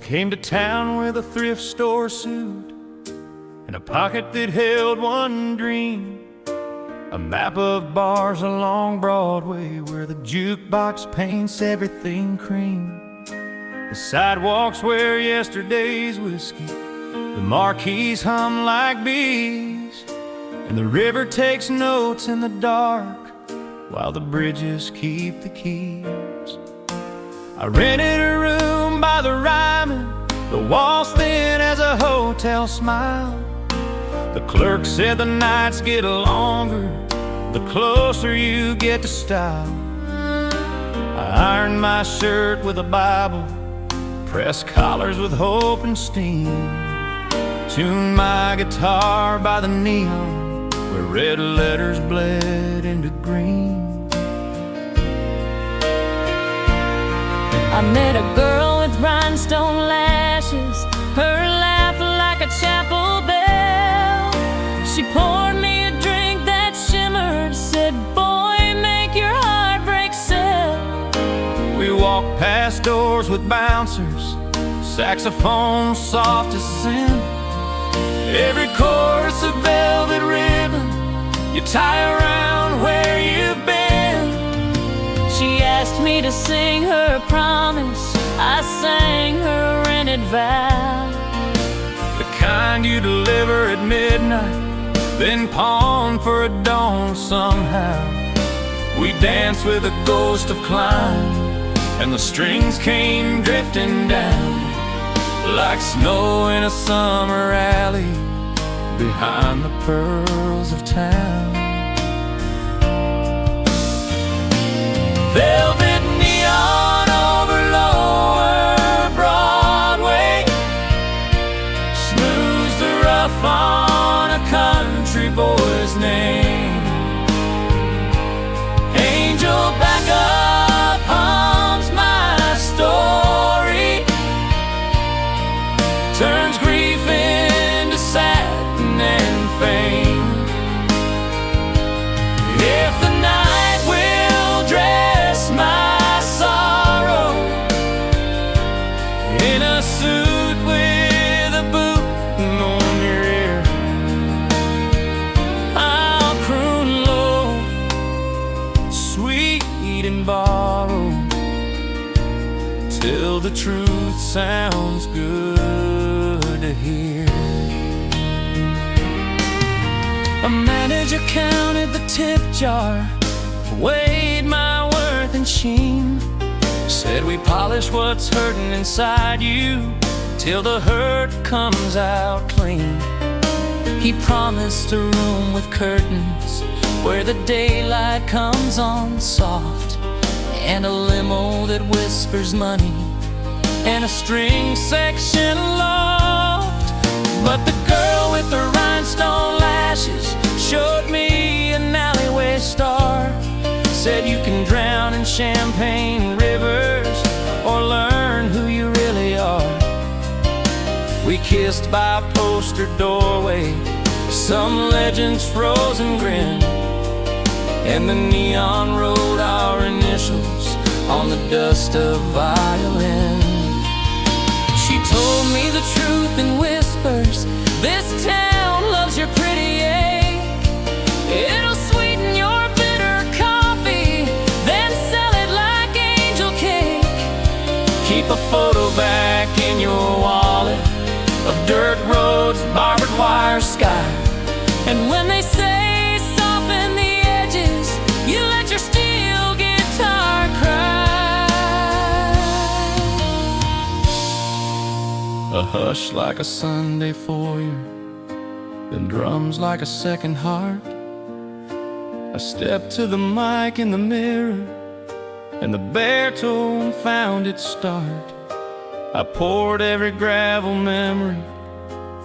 Came to town with a thrift store suit and a pocket that held one dream, a map of bars along Broadway where the jukebox paints everything cream. The sidewalks wear yesterday's whiskey, the marquees hum like bees, and the river takes notes in the dark while the bridges keep the keys. I rented a room by the Ryman, the walls thin as a hotel smile. The clerk said the nights get longer the closer you get to style. I ironed my shirt with a Bible, pressed collars with hope and steam, tuned my guitar by the neon where red letters bled into green. I met a girl with rhinestone lashes, her laugh like a chapel bell. She poured me a drink that shimmered, said, "Boy, make your heartbreak sell." We walked past doors with bouncers, saxophone soft as sin. Every chorus a velvet ribbon you tie around where you've been. She asked me to sing her promise, I sang her rented vow. The kind you deliver at midnight, then pawn for a dawn somehow. We danced with a ghost of Klein, and the strings came drifting down like snow in a summer alley behind the pearls of town. Velvet neon over lower Broadway smooths the rough on a country boy's name. Angel back up hums my story, turns grief into satin and fame. If the night will dress my sorrow in a suit with a boot on your ear, I'll croon low, sweet and borrowed, till the truth sounds good to hear. A manager counted the tip jar, weighed my worth and sheen, said we polish what's hurting inside you till the hurt comes out clean. He promised a room with curtains where the daylight comes on soft, and a limo that whispers money, and a string section aloft. But the girl with the rhinestone lashes showed me an alleyway star, said you can drown in champagne rivers or learn who you really are. We kissed by a poster doorway, some legend's frozen grin, and the neon wrote our initials on the dust of violin. She told me the truth in whispers, this town loves your pretty ache. It'll sweeten your bitter coffee, then sell it like angel cake. Keep a photo back in your wallet of dirt roads, barbed wire sky, and when they say soften the edges, you let your steel guitar cry. A hush like a Sunday foyer, then drums like a second heart. I stepped to the mic in the mirror, and the baritone found its start. I poured every gravel memory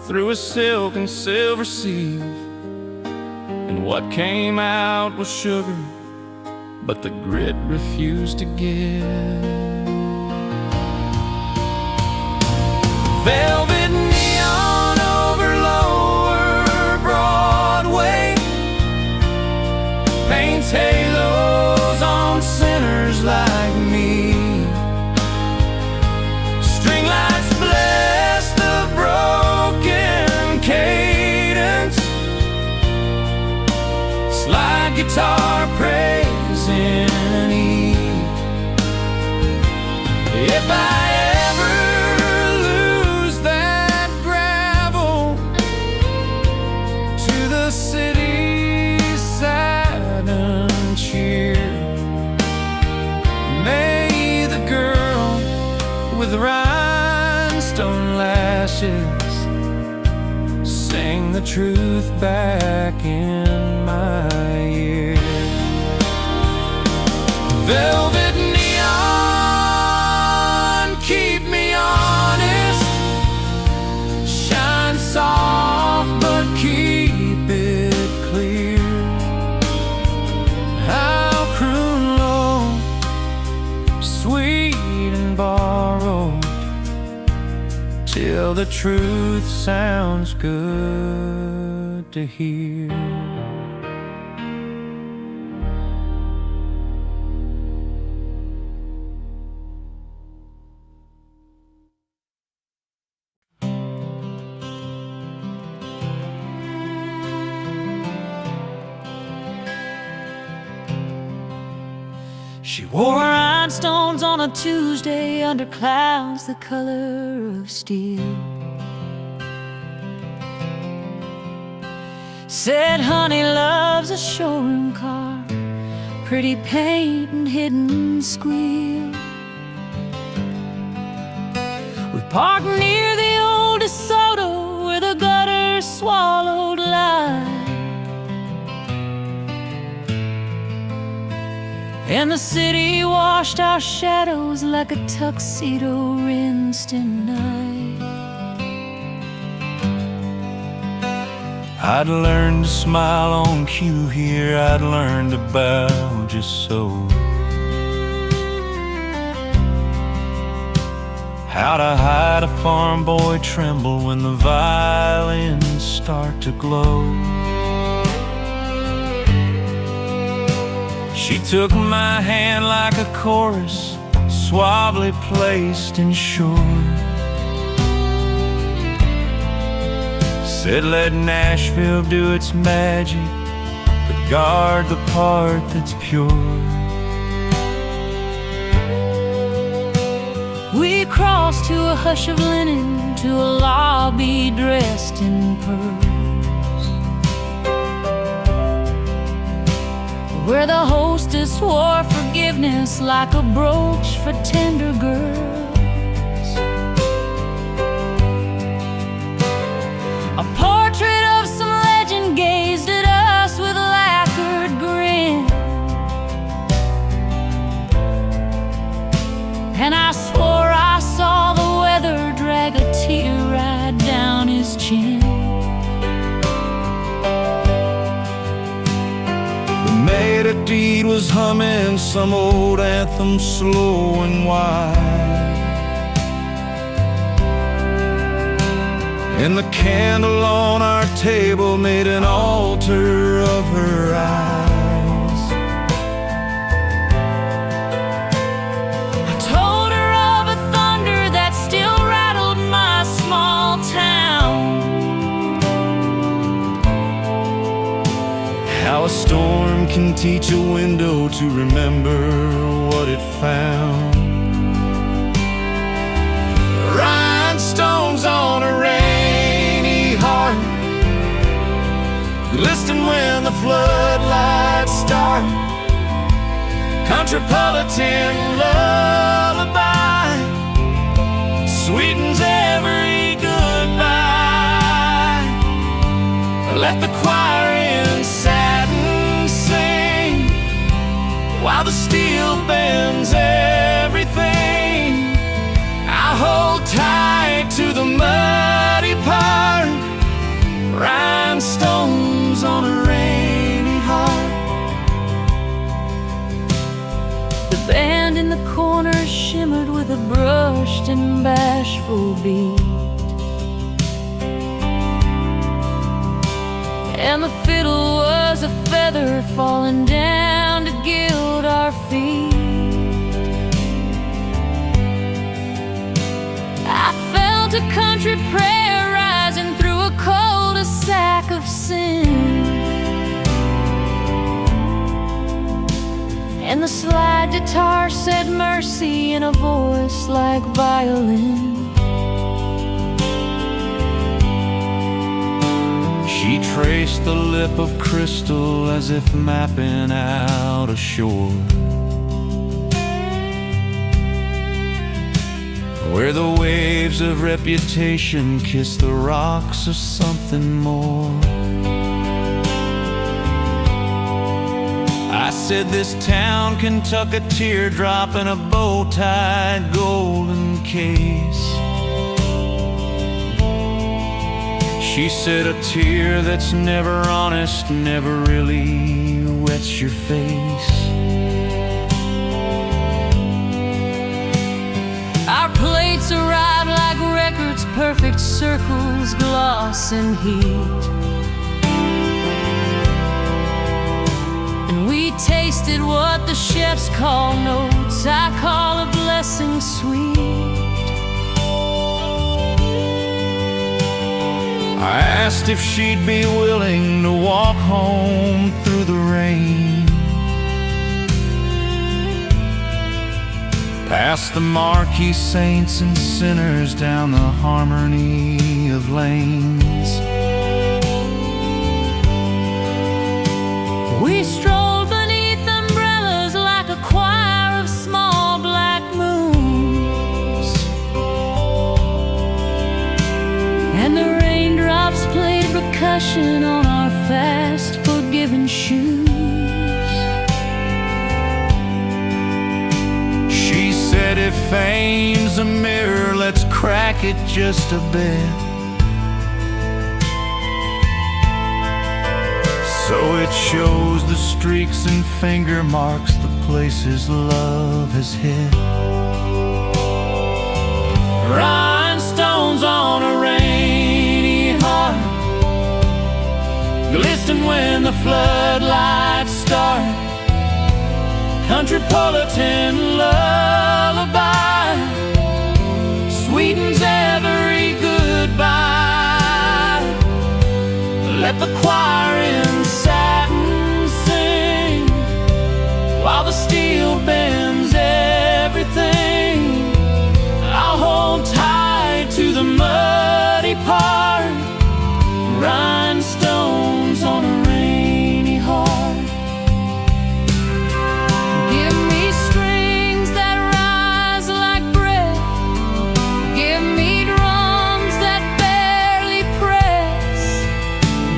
through a silk and silver sieve, and what came out was sugar, but the grit refused to give. Velvet neon over lower Broadway paints halos on sinners like me. String lights blaze the truth back in my ear. Velvet neon, keep me honest. Shine soft but keep it clear. I'll croon low, sweet and borrowed, till the truth sounds good to hear. She wore rhinestones on a Tuesday under clouds the color of steel. Said honey loves a showroom car, pretty paint and hidden squeal. We parked near the old DeSoto where the gutter swallowed life, and the city washed our shadows like a tuxedo rinsed in night. I'd learned to smile on cue here, I'd learned to bow just so. How to hide a farm boy tremble when the violins start to glow. She took my hand like a chorus, suavely placed and sure. Said let Nashville do its magic, but guard the part that's pure. We crossed to a hush of linen, to a lobby dressed in pearls, where the hostess wore forgiveness like a brooch for tender girls. A portrait of some legend gazed at us with a lacquered grin, and I swore I saw the weather drag a tear right down his chin. The maid of deed was humming some old anthem slow and wide, and the candle on our table made an altar of her eyes. I told her of a thunder that still rattled my small town, How a storm can teach a window to remember what it found. Rhinestones on a rainy heart, glistening when the floodlights start. Countrypolitan lullaby sweetens every goodbye. Let the choir in Satin sing while the steel bends everything. I hold tight to the muddy part, rhinestones on a rainy heart. the band in the corner shimmered with a brushed and bashful beat, and the fiddle was a feather falling down to gild our feet. I felt a country prayer rising through a cul-de-sac of sin, and the slide guitar said mercy in a voice like violin. She traced the lip of crystal as if mapping out a shore. where the waves of reputation kiss the rocks of something more. I said this town can tuck a teardrop in a bow-tied golden case. She said a tear that's never honest never really wets your face. Our plates arrive like records, perfect circles, gloss and heat. And we tasted what the chefs call notes, I call a blessing sweet. I asked if she'd be willing to walk home through the rain, past the marquee saints and sinners, down the harmony of lanes. We strolled beneath umbrellas like a choir of small black moons, and the raindrops played percussion on our fast forgiven shoes. She said if fame's a mirror, let's crack it just a bit, so it shows the streaks and finger marks, the places love has hit. Rhinestones on a rainy heart glisten when the floodlights start. Countrypolitan lullaby sweetens every goodbye. Let the choir in Satin sing while the steel bends everything. I'll hold tight to the muddy part. Rhinestones on a rainy heart. Give me strings that rise like breath, give me drums that barely press,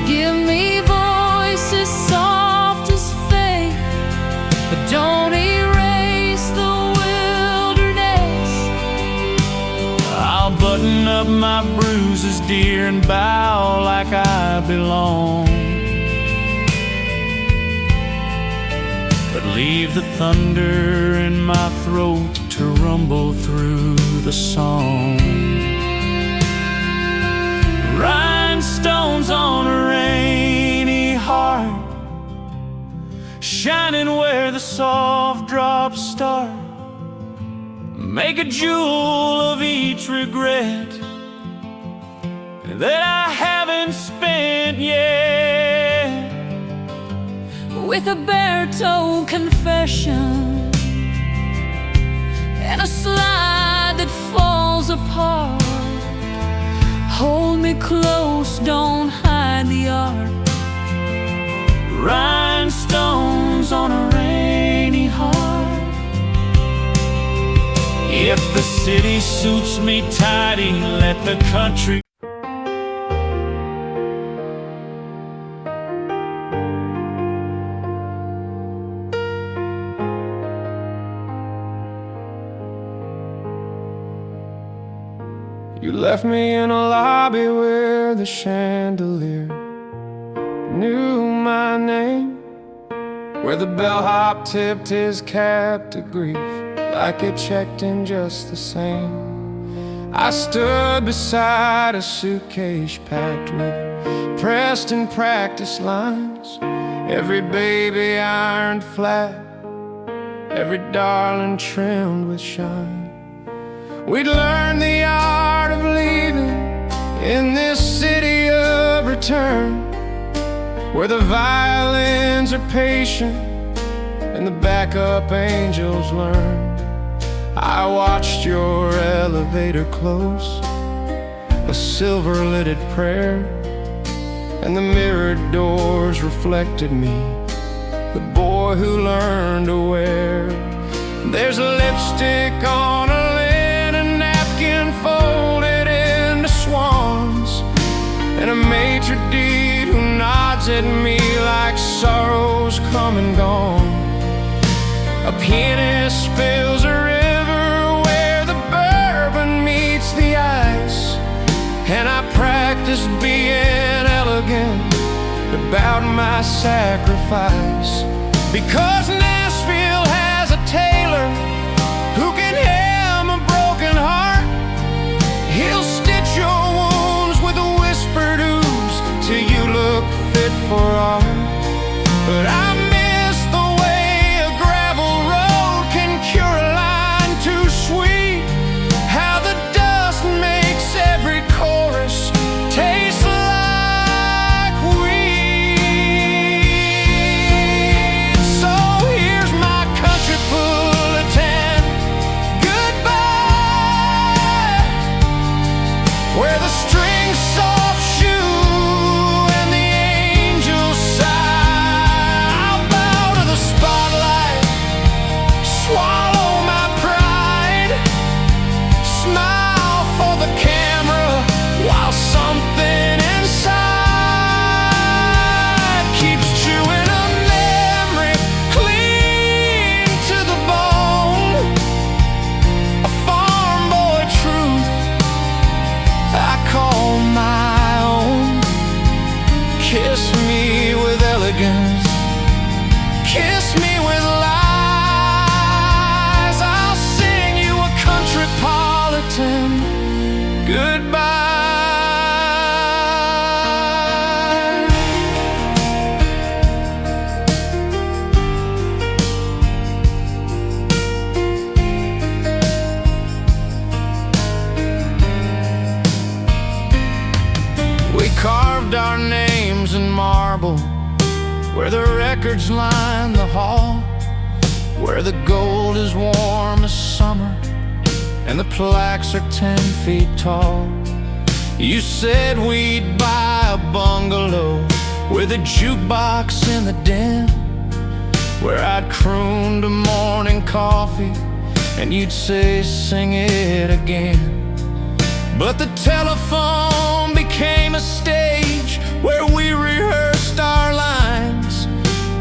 give me voices soft as faith, but don't erase the wilderness. I'll button up my bruises, dear, and bow like I belong, but leave the thunder in my throat to rumble through the song. Rhinestones on a rainy heart, shining where the soft drops start. Make a jewel of each regret that I haven't spent yet, with a baritone confession and a slide that falls apart. Hold me close, don't hide the art. Rhinestones on a rainy heart. If the city suits me tidy, let the country. You left me in a lobby where the chandelier knew my name, where the bellhop tipped his cap to grief like it checked in just the same. I stood beside a suitcase packed with pressed and practice lines, every baby ironed flat, every darling trimmed with shine. We'd learned the art of leaving in this city of return, where the violins are patient and the backup angels learn. I watched your elevator close, a silver-lidded prayer, and the mirrored doors reflected me, the boy who learned to wear. There's lipstick on a and a maitre d' who nods at me like sorrow's come and gone. A pianist spills a river where the bourbon meets the ice, and I practice being elegant about my sacrifice, because Nashville has a tailor who can hem a broken heart. He'll stitch your wounds with a whispered ooze till you look fit for art. But I miss the way a gravel road can cure a line too sweet, how the dust makes every chorus taste like weed. So here's my Countrypolitan goodbye, where the strings soft shoe and the angels sigh. I'll bow to the spotlight, swallow my pride, smile for the camera while something inside keeps chewing a memory clean to the bone. A farm boy truth I call my own. Kiss me with elegance, kiss me with lies. I'll sing you a Countrypolitan goodbye. We carved our names in marble where the records line the hall, where the gold is warm as summer and the plaques are 10 feet tall. You said we'd buy a bungalow with a jukebox in the den, where I'd croon to morning coffee and you'd say, sing it again. But the telephone became a stage where we rehearsed our lines,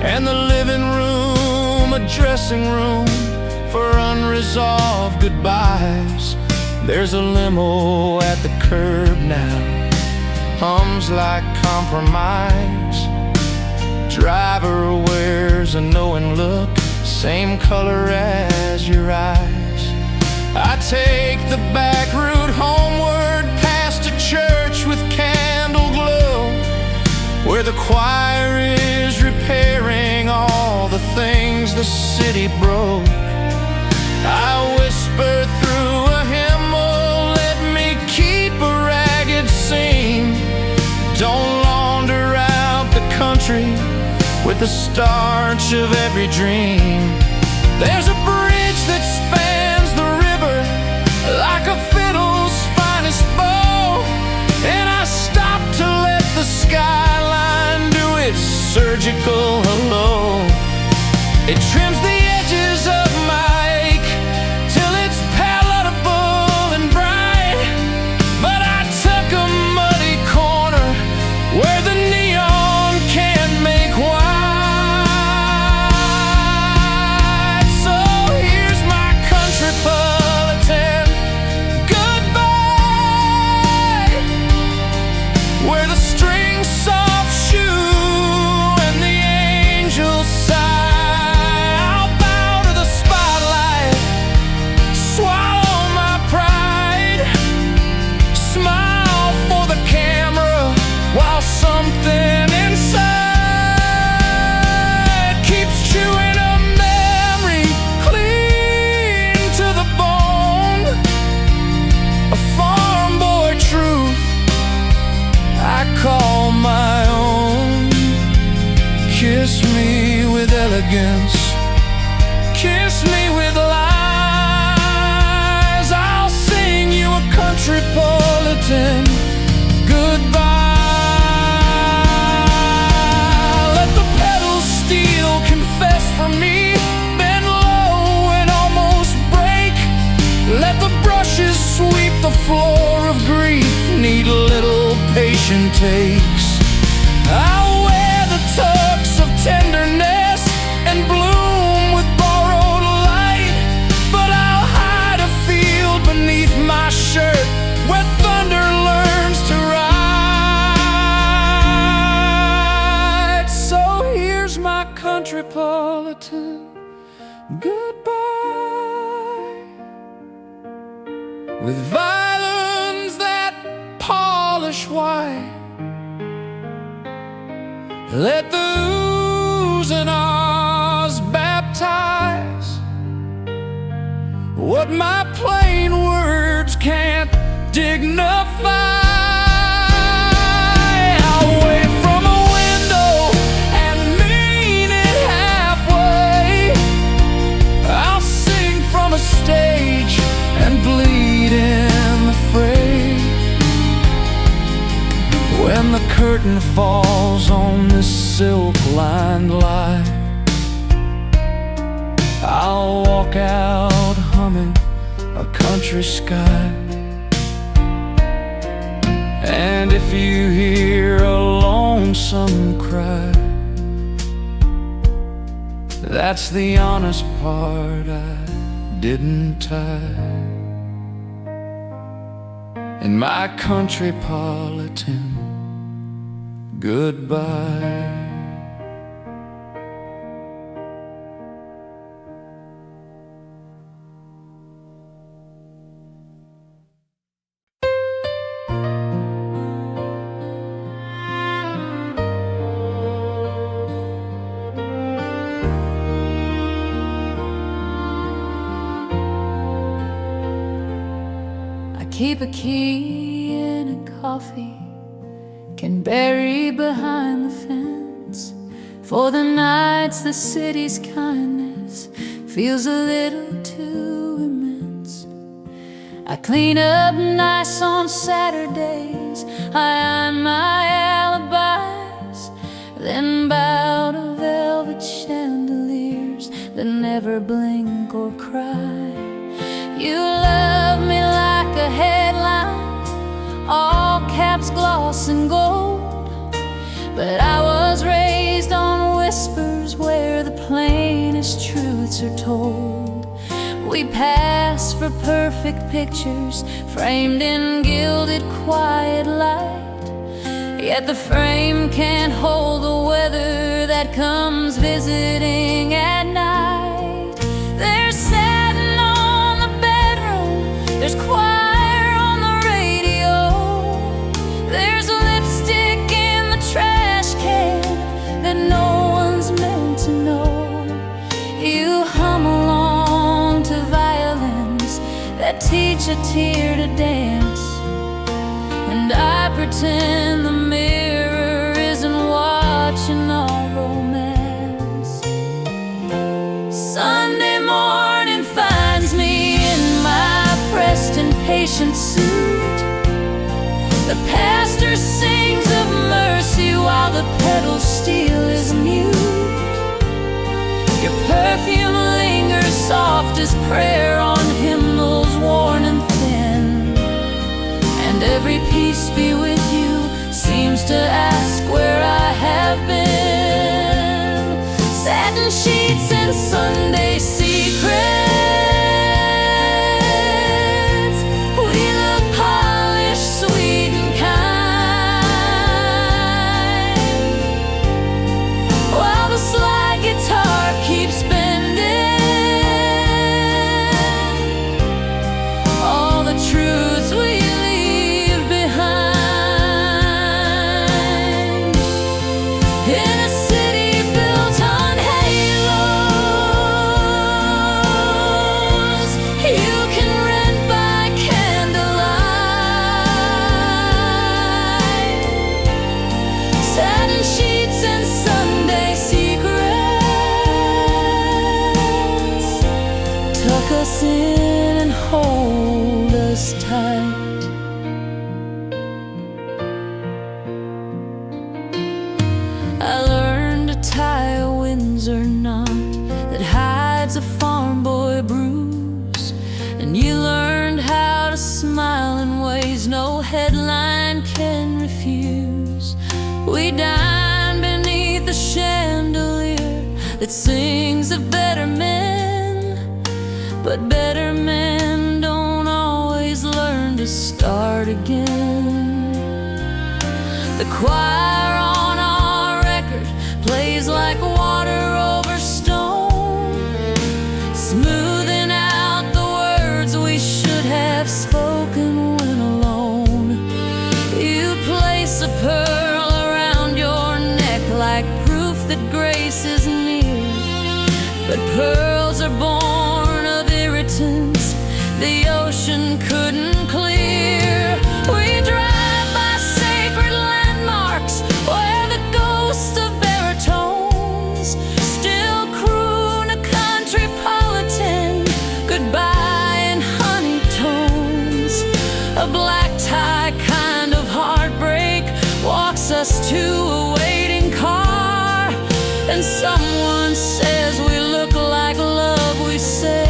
and the living room a dressing room for unresolved goodbyes. There's a limo at the curb now, hums like compromise. Driver wears a knowing look, same color as your eyes. I take the back route homeward past a church with candle glow, where the choir is repairing all the things the city broke. I whisper through a hymnal, let me keep a ragged seam. Don't launder out the country with the starch of every dream. There's a bridge that spans the river like a fiddle's finest bow, and I stop to let the skyline do its surgical hello. It trims the edges of my ache till it's palatable and bright, but I took a muddy corner where the neon can't make white. So here's my Countrypolitan goodbye, where the strings soft shoe and the angels sigh. I'll bow to the spotlight, swallow my pride, smile for the camera while something inside keeps chewing a memory clean to the bone. A farm boy truth I call my own. Kiss me with elegance, kiss me with lies. I'll sing you a Countrypolitan goodbye. Let the pedals steel confess for me, bend low and almost break. Let the brushes sweep the floor of grief, need a little patient takes. I'll wear the tux of tenderness and bloom with borrowed light, but I'll hide a field beneath my shirt where thunder learns to ride. So here's my countrypolitan goodbye, with violins that polish white. Let the oohs and ahs baptize what my plain words can't dignify. I'll wave from a window and mean it halfway. I'll sing from a stage and bleed in the fray. When the curtain falls on this silk-lined life, I'll walk out humming a country sky. And if you hear a lonesome cry, that's the honest part I didn't tie in my countrypolitan goodbye. Keep a key in a coffee can bury behind the fence. For the nights the city's kindness feels a little too immense. I clean up nice on Saturdays, I iron my alibis, then bow to velvet chandeliers that never blink or cry. You love me like a headline, all caps, gloss and gold, but I was raised on whispers where the plainest truths are told. We pass for perfect pictures framed in gilded quiet light, yet the frame can't hold the weather that comes visiting at night. There's satin on the bedroom, there's choir on the radio, there's lipstick in the trash can that no one's meant to know. You hum along to violins that teach a tear to dance, and I pretend the mirror isn't watching our romance. Sunday morning finds me in my pressed and patient suit. The pastor sings of mercy while the pedal steel is mute. Your perfume lingers soft as prayer on hymnals worn and thin, and every peace be with you seems to ask where I have been. Satin sheets and Sunday secrets, we look polished, sweet and kind, while the slide guitar keeps bending all the truths we leave behind. In a city built on halos, you can rent by candlelight. Satin sheets and Sunday secrets tuck us in and hold us tight. I learned to tie a Windsor knot that hides a farmboy bruise, and you learned how to smile in ways no headline can refuse. We dine beneath the chandelier that sings of better men, but better men don't always learn to start again. The choir on our record plays like water over stone, smoothing out the words we should have spoken when alone. You place a pearl around your neck like proof that grace is near, but pearls are born of irritants the ocean couldn't clear. We drive by sacred landmarks where the ghosts of baritones still croon a countrypolitan goodbye in honey tones. A black tie kind of heartbreak walks us to a waiting car, and someone says we look like love. We say,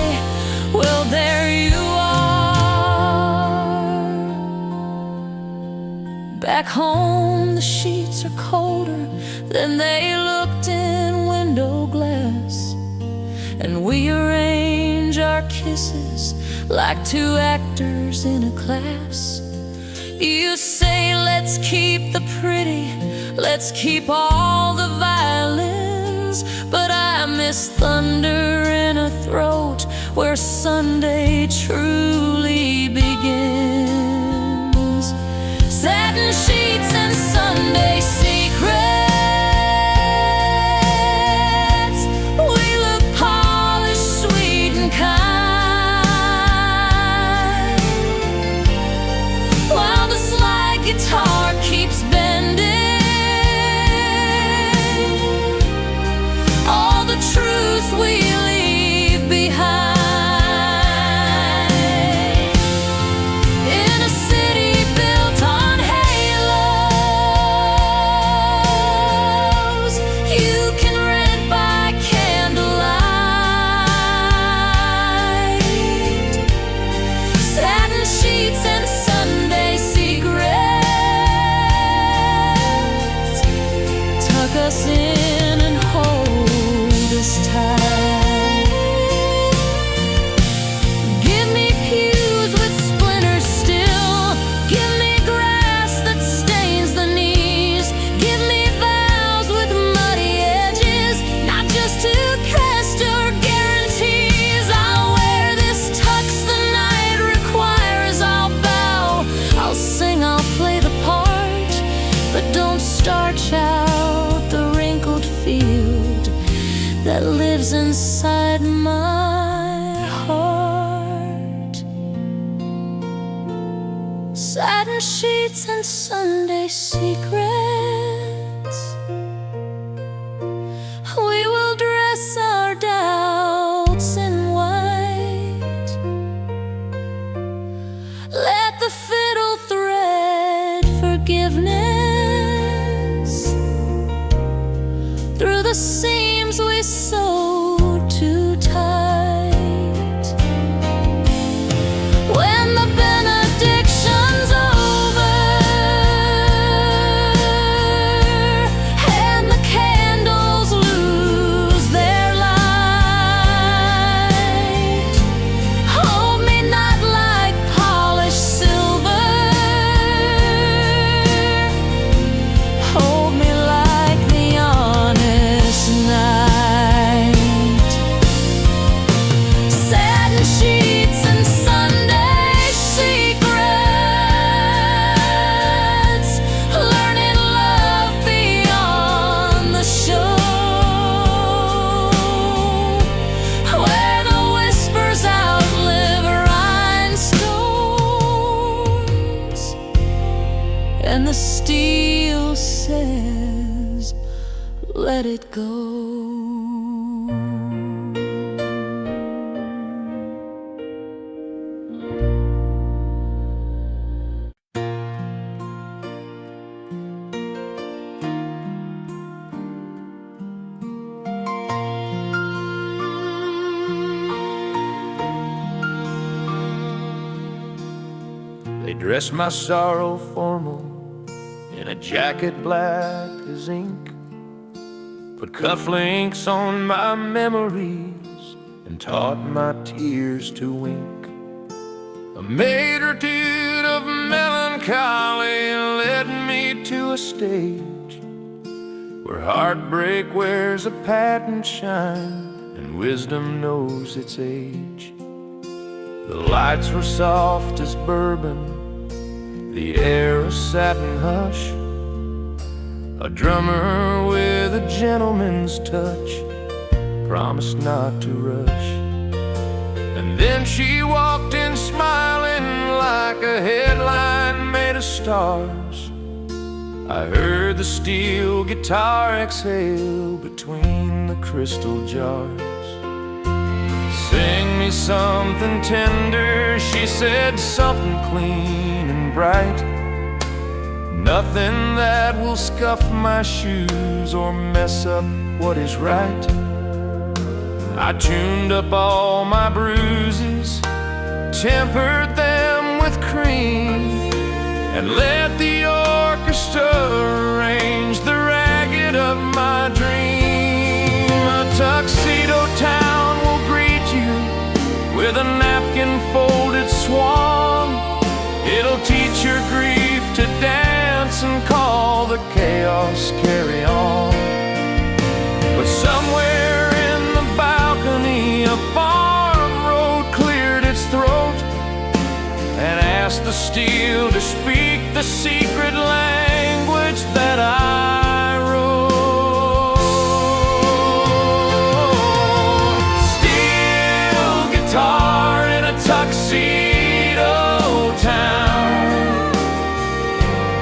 well, there you are. Back home the sheets are colder than they looked in window glass, and we arrange our kisses like two actors in a class. You say, let's keep the pretty, let's keep all the violins, but I miss thunder in a throat where Sunday truly begins. Satin sheets and Sunday secrets. We look polished, sweet and kind, while the slide guitar keeps bending all the truths we leave behind. In a city built on halos, you can rent by candlelight. Satin sheets and Sunday secrets. Tuck us in and hold us tight. Give me pews with splinters still. Give me grass that stains the knees. Give me vows with muddy edges, not just to cast your guarantees. I'll wear this tux the night requires. I'll bow, I'll sing, I'll play the part, but don't starch out the wrinkled field that lives inside my heart. Satin sheets and Sunday secrets. We will dress our doubts in white. Let the fiddle thread forgiveness through the seams we sewed too tight. When the benediction's over and the candles lose their light, hold me not like polished silver, hold me like the honest night. Satin sheets and Sunday secrets. Learning love beyond the show, where the whispers outlive rhinestones, and the steel says, let it go. They dress my sorrow formal in a jacket black as ink. Put cufflinks on my memories and taught my tears to wink. A magnitude of melancholy led me to a stage where heartbreak wears a patent shine and wisdom knows its age. The lights were soft as bourbon, the air a satin hush. A drummer with a gentleman's touch promised not to rush. And then she walked in smiling like a headline made of stars. I heard the steel guitar exhale between the crystal jars. Sing me something tender, she said, something clean and bright. Nothing that will scuff my shoes or mess up what is right. I tuned up all my bruises, tempered them with cream, and let the orchestra arrange the ragged of my dream. A tuxedo town will greet you with a napkin-folded swan. It'll teach your grief to dance and call the chaos carry on. But somewhere in the balcony, a farm road cleared its throat and asked the steel to speak the secret language that I wrote. Steel guitar in a tuxedo town,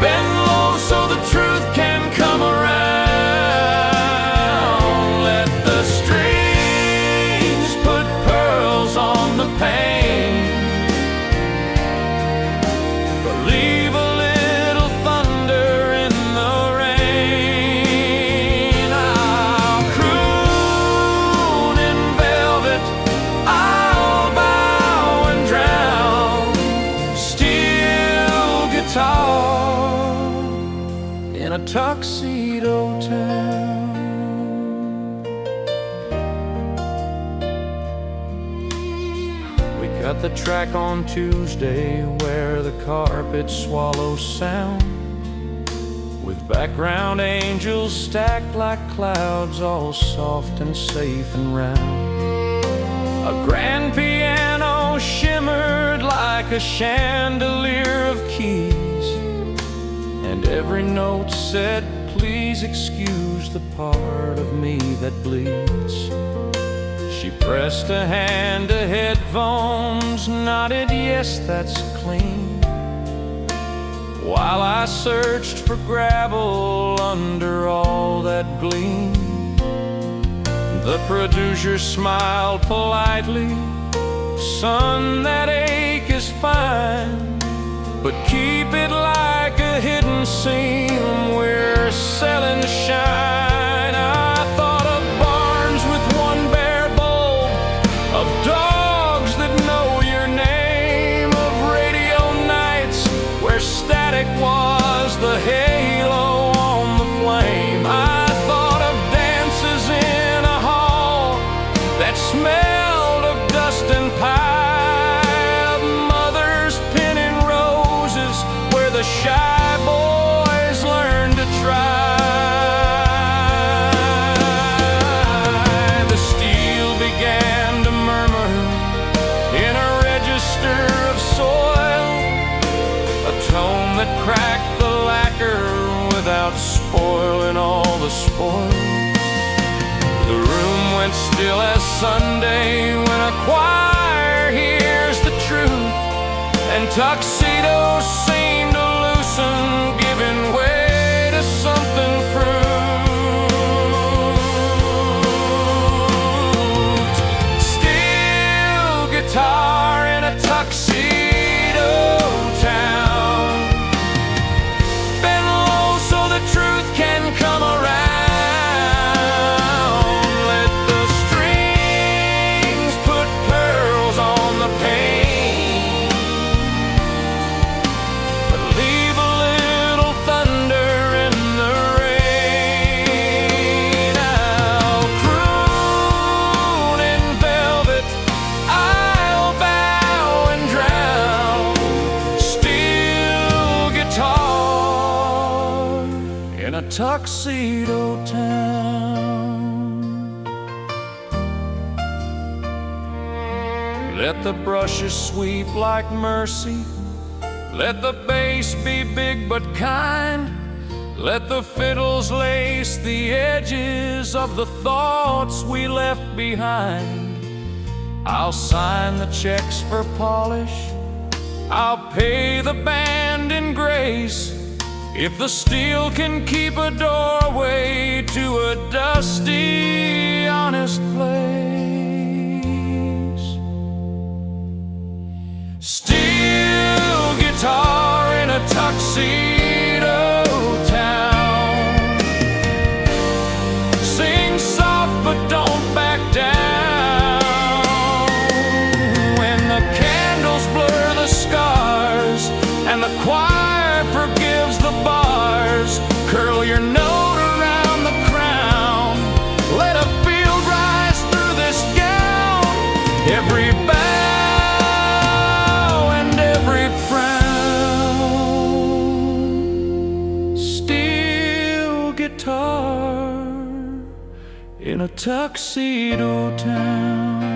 bend low so the truth can come around. Let the strings put pearls on the pain, but leave a little thunder in the rain. I'll croon in velvet, I'll bow and drown. Steel guitar in a tuxedo town. We cut the track on Tuesday where the carpet swallows sound, with background angels stacked like clouds, all soft and safe and round. A grand piano shimmered like a chandelier of keys, and every note said, please excuse the part of me that bleeds. She pressed a hand to headphones, nodded, yes, that's clean, while I searched for gravel under all that gleam. The producer smiled politely, son, that ache is fine, but keep it like a hidden seam, we're selling shine. I thought of barns with one bare bulb, of dogs that know your name, of radio nights where static was the halo on the flame. I thought of dances in a hall that smelled of dust and pie, of mothers pinning roses where the shy boys learn to try. The steel began to murmur in a register of soil, a tone that cracked the lacquer without spoiling all the spoils. The room went still as Sunday when a choir hears the truth, and tuxedos seem to loosen, giving way to something proved. Steel guitar in a tuxedo town, bend low so the truth can come around. Let the strings put pearls on the pain, but a tuxedo town. Let the brushes sweep like mercy, let the bass be big but kind, let the fiddles lace the edges of the thoughts we left behind. I'll sign the checks for polish, I'll pay the band in grace, if the steel can keep a doorway to a dusty, honest place. Steel guitar in a tuxedo town, sing soft but don't back down. When the candles blur the scars and the choir forgives the bars, curl your note around the crown, let a field rise through this gown. Every bow and every frown. Steel guitar in a tuxedo town.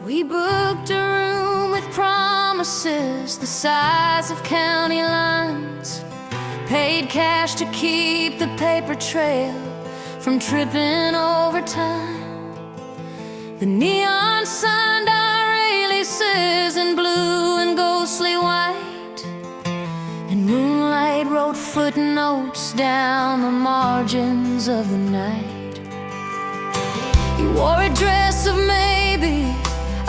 We booked a room with promises the size of county lines, paid cash to keep the paper trail from tripping over time. The neon signed our aliases in blue and ghostly white, and moonlight wrote footnotes down the margins of the night. You wore a dress of maybe,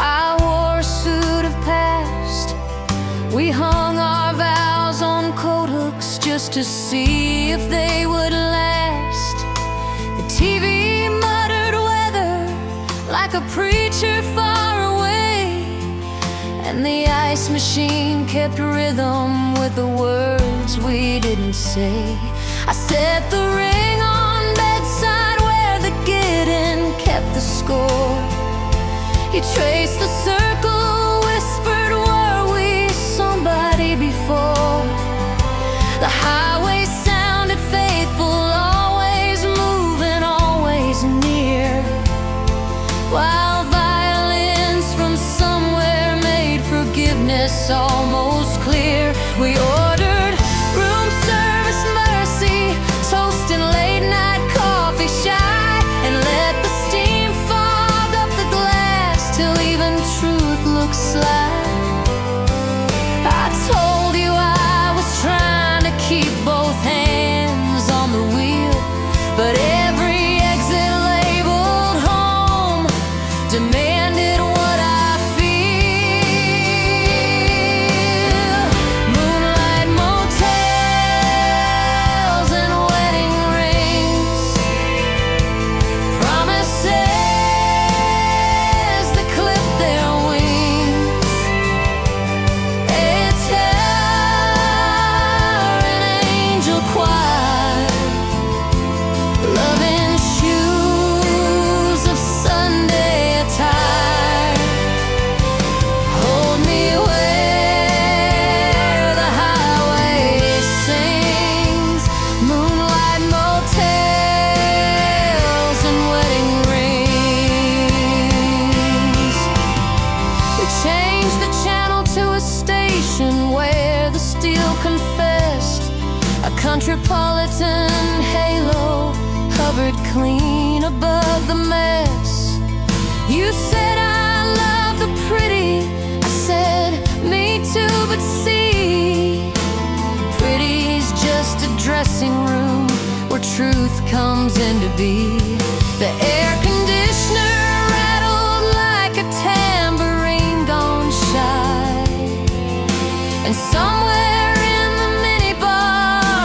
I wore a suit of past. We hung our vows on coat hooks just to see if they would last. The TV muttered weather like a preacher far away, and the ice machine kept rhythm with the words we didn't say. I set the ring on bedside where the giddin kept the score. He traced the circle, whispered, were we somebody before? The highway sounded faithful, always moving, always near, while violins from somewhere made forgiveness almost clear. We ordered room service, mercy, toasting late night coffee shy, and let the steam fog up the glass till even truth looks sly. I told you I was trying to keep both hands on the wheel, but every exit labeled home demanded what I feel. Moonlight motels and wedding rings, promises that clip their wings, a tower and angel choir, loving shoes of Sunday attire. Hold me where the highway sings, moonlight motels and wedding rings. We changed the channel to a station where the steel confessed. A Countrypolitan halo hovered clean above the mess. You said I love the pretty, I said me too, but see, pretty's just a dressing room where truth comes into be. The air conditioner rattled like a tambourine gone shy, and somewhere in the minibar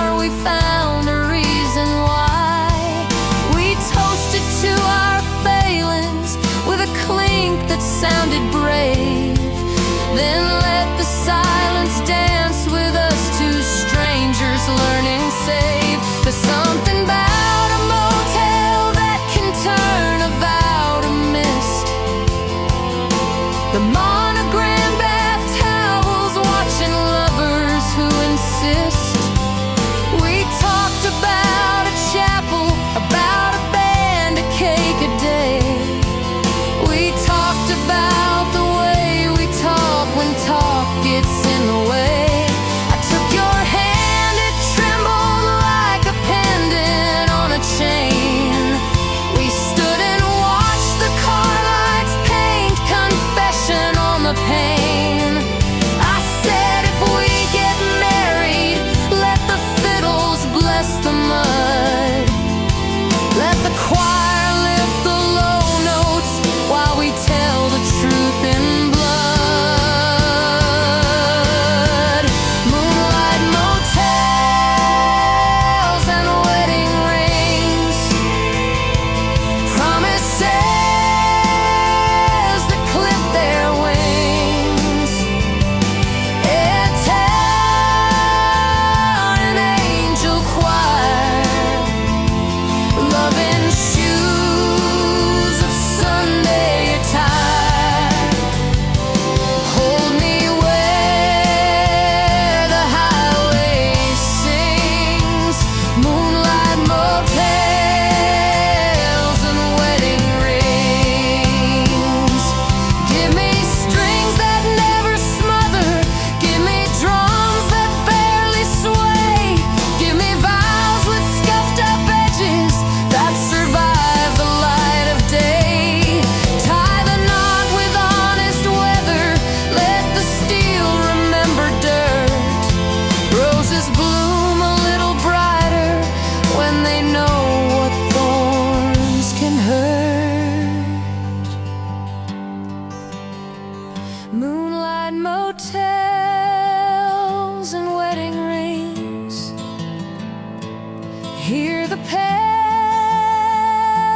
hear the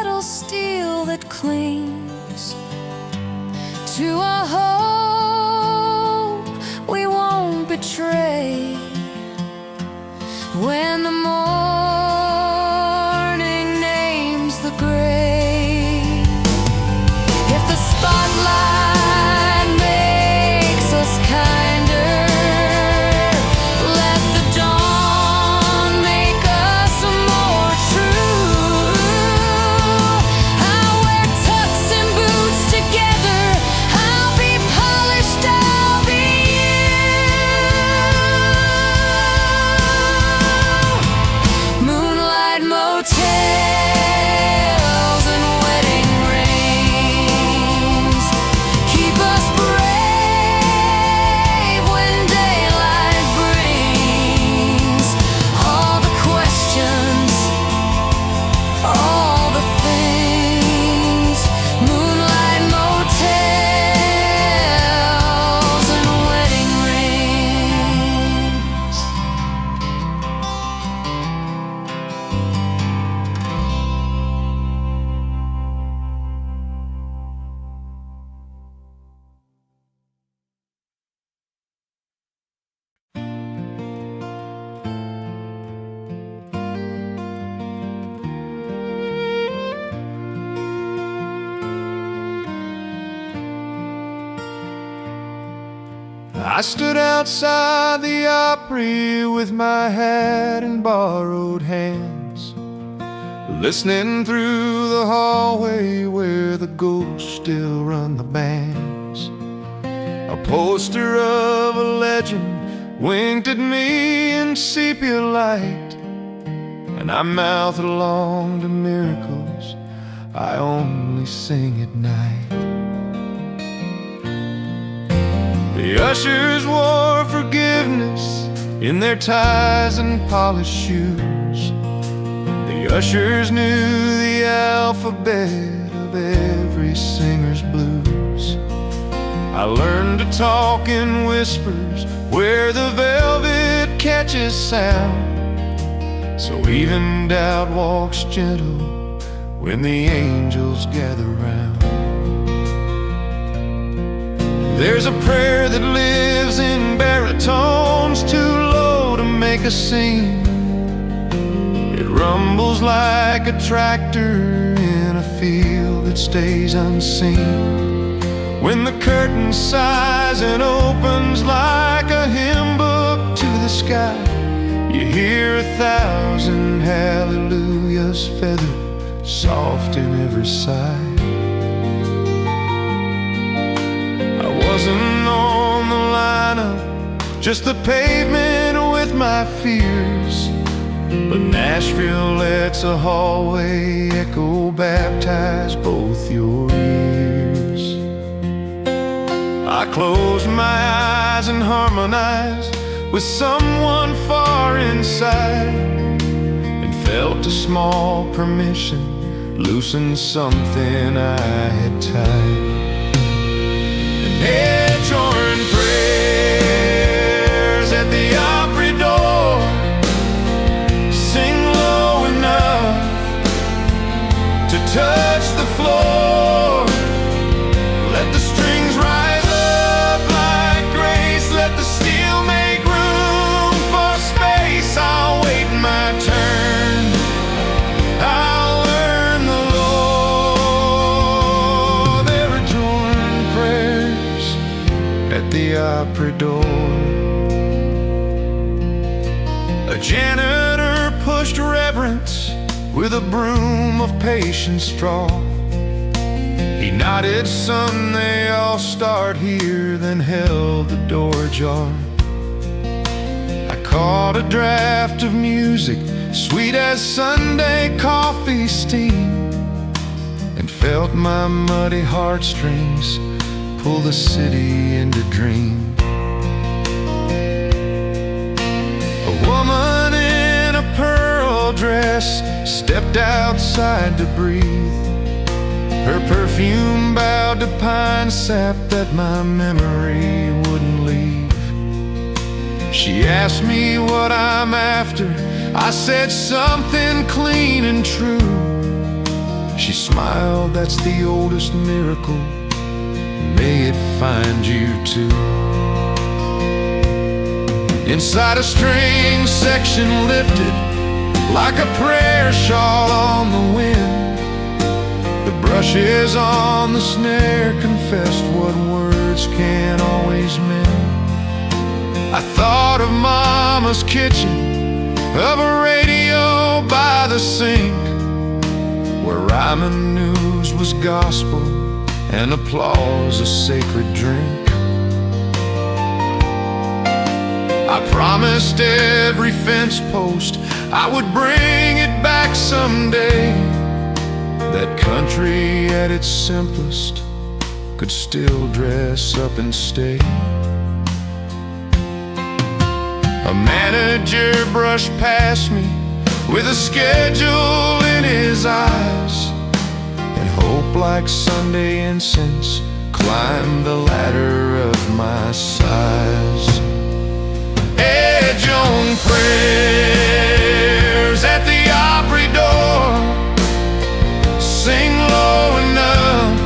pedal steel that clings to a hope we won't betray. When the morning names the grave, if the spotlight makes us kinder, let the dawn make us more true. I'll wear tux and boots together, I'll be polished, I'll be you. Moonlight motels and wedding rings keep us brave when daylight brings all the questions, all the things. Moonlight motels and wedding rings. I stood outside the Opry with my hat in borrowed hands, listening through the hallway where the ghosts still run the bands. A poster of a legend winked at me in sepia light, and I mouthed along to miracles I only sing at night. The ushers wore forgiveness in their ties and polished shoes. The ushers knew the alphabet of every singer's blues. I learned to talk in whispers where the velvet catches sound, so even doubt walks gentle when the angels gather round. There's a prayer that lives in baritones, too low to make a scene. It rumbles like a tractor in a field that stays unseen. When the curtain sighs and opens like a hymn book to the sky, you hear 1,000 hallelujahs feathered soft in every sigh. Wasn't on the lineup, just the pavement with my fears. But Nashville lets a hallway echo baptize both your ears. I closed my eyes and harmonized with someone far inside, and felt a small permission loosen something I had tied. Head-torn prayers at the Opry door, sing low enough to touch the floor. Let the strings rise up like grace, let the steel make room for space. I'll wait my turn, I'll learn the Lord. There are torn prayers at the Opry door. A janitor pushed reverence with a broom of patience straw. He nodded, son, they all start here, then held the door ajar. I caught a draft of music, sweet as Sunday coffee steam, and felt my muddy heartstrings pull the city into dream. A woman in a pearl dress stepped outside to breathe. Her perfume bowed to pine sap that my memory wouldn't leave. She asked me what I'm after, I said something clean and true. She smiled, that's the oldest miracle. May it find you too. Inside a string section lifted like a prayer shawl on the wind. The brushes on the snare confessed what words can't always mend. I thought of Mama's kitchen, of a radio by the sink, where rhyming news was gospel and applause a sacred drink. I promised every fence post I would bring it back someday. That country at its simplest could still dress up and stay. A manager brushed past me with a schedule in his eyes, and hope like Sunday incense climbed the ladder of my size. Edge on prayers at the Opry door, sing low enough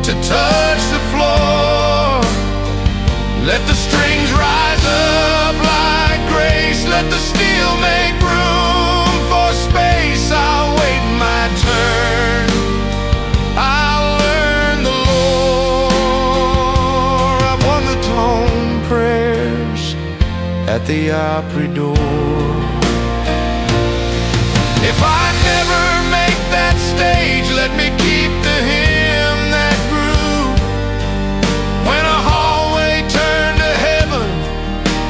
to touch the floor. Let the strings rise up like grace, let the steel make room for space. I'll wait my turn, I'll learn the lore. I've won the tone prayers at the Opry door. If I never make that stage, let me keep the hymn that grew when a hallway turned to heaven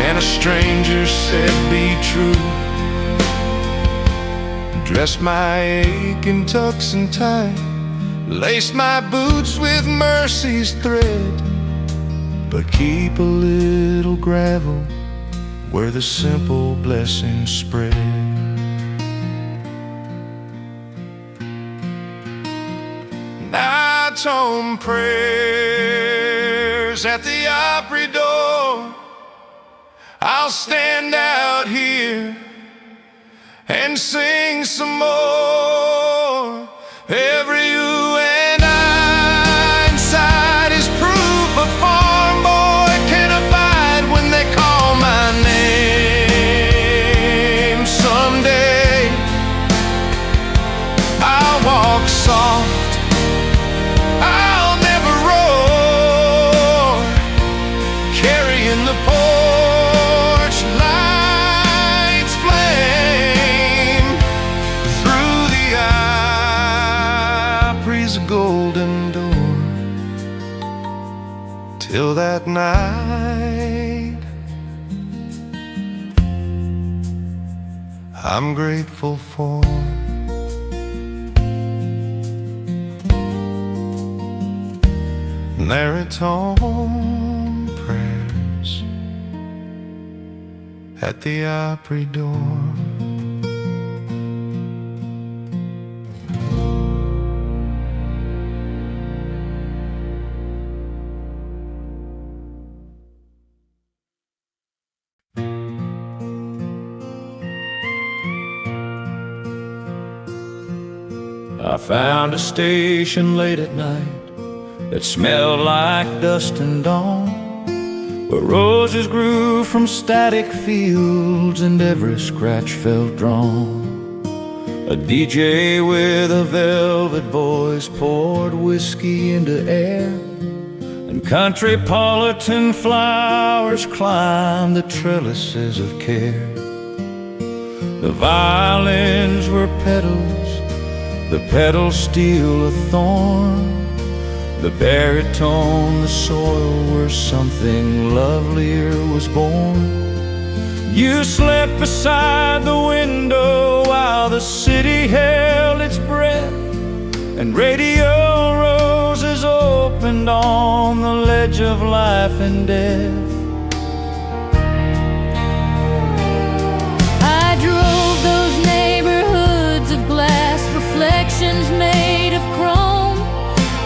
and a stranger said be true. Dress my ache in tux and tie, lace my boots with mercy's thread, but keep a little gravel where the simple blessings spread. Nights home prayers at the Opry door. I'll stand out here and sing some more. Every you and I inside is proof a farmboy can abide when they call my name. Someday I'll walk soft, I'll never roar, carrying the porch light's flame through the Opry's golden door. Till that night, I'm grateful for Baritone prayers at the Opry door. I found a station late at night that smelled like dust and dawn, where roses grew from static fields and every scratch felt drawn. A DJ with a velvet voice poured whiskey into air, and countrypolitan flowers climbed the trellises of care. The violins were petals, the petals steel a thorn, the baritone, the soil where something lovelier was born. You slept beside the window while the city held its breath, and radio roses opened on the ledge of life and death. I drove those neighborhoods of glass, reflections made of chrome,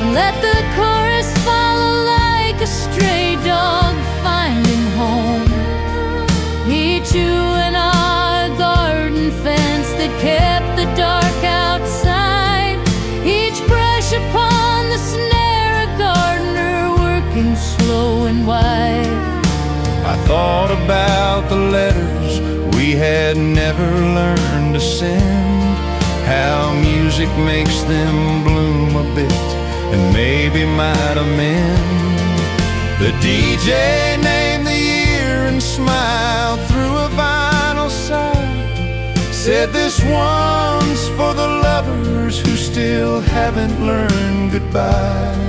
and let the chorus follow like a stray dog finding home. Each you and I about the letters we had never learned to send, how music makes them bloom a bit and maybe might amend. The DJ named the year and smiled through a vinyl side, said this one's for the lovers who still haven't learned goodbye.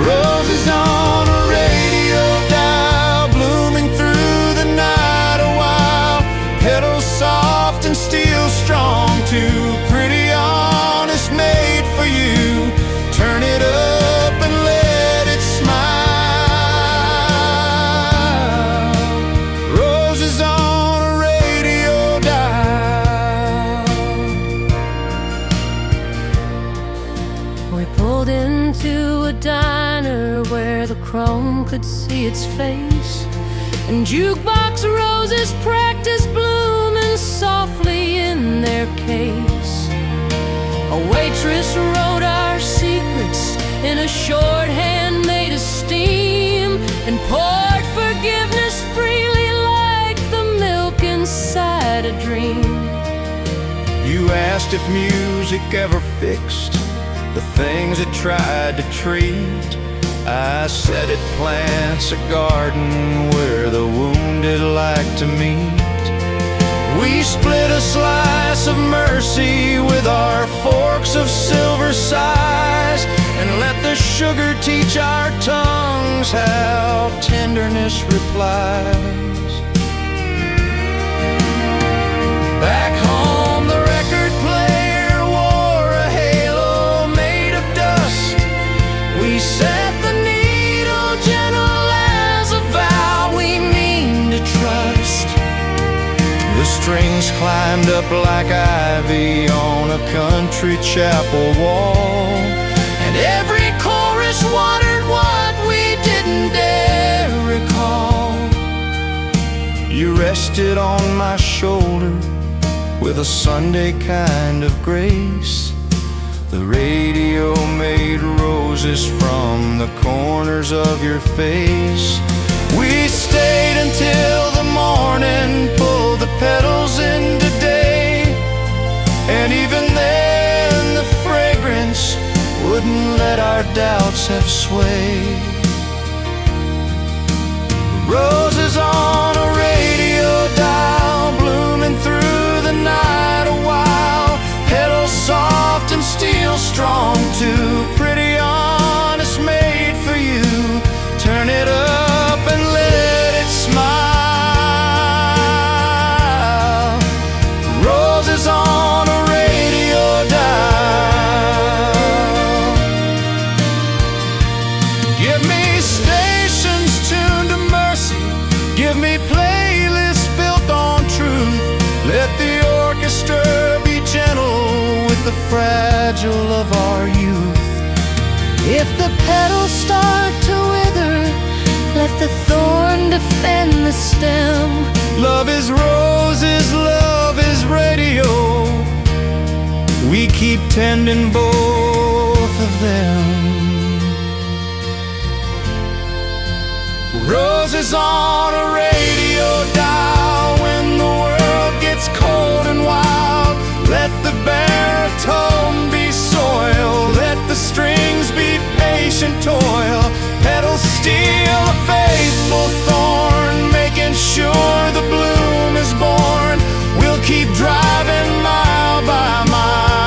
Roses on a radio dial, blooming through the night a while, petals soft and steel strong, too pretty, honest, made for you. Turn it up and let it smile. Roses on a radio dial. We pulled into a diner where the chrome could see its face, and jukebox roses practice blooming softly in their case. A waitress wrote our secrets in a shorthand made of steam, and poured forgiveness freely like the milk inside a dream. You asked if music ever fixed the things it tried to treat. I said it plants a garden where the wounded like to meet. We split a slice of mercy with our forks of silver size, and let the sugar teach our tongues how tenderness replies. Back home the record player wore a halo made of dust. We set the needle gentle as a vow we mean to trust. The strings climbed up like ivy on a country chapel wall, and every chorus wondered what we didn't dare recall. You rested on my shoulder with a Sunday kind of grace. The radio made roses from the corners of your face. We stayed until the morning, pulled the petals into day, and even then the fragrance wouldn't let our doubts have sway. Roses on a radio dial, blooming through the night a while, petals soft and steel strong, too pretty, honest, made for you. Turn it up and let it smile. Roses on a radio dial. Give me stations tuned to mercy, give me playlists built on truth. Let the orchestra be gentle with the fragile of our youth. If the petals start to wither, let the thorn defend the stem. Love is roses, love is radio. We keep tending both of them. Roses on a radio dial. When the world gets cold and wild, let the baritone be soil, let the strings be patient toil. Petals steal a faithful thorn, making sure the bloom is born. We'll keep driving mile by mile.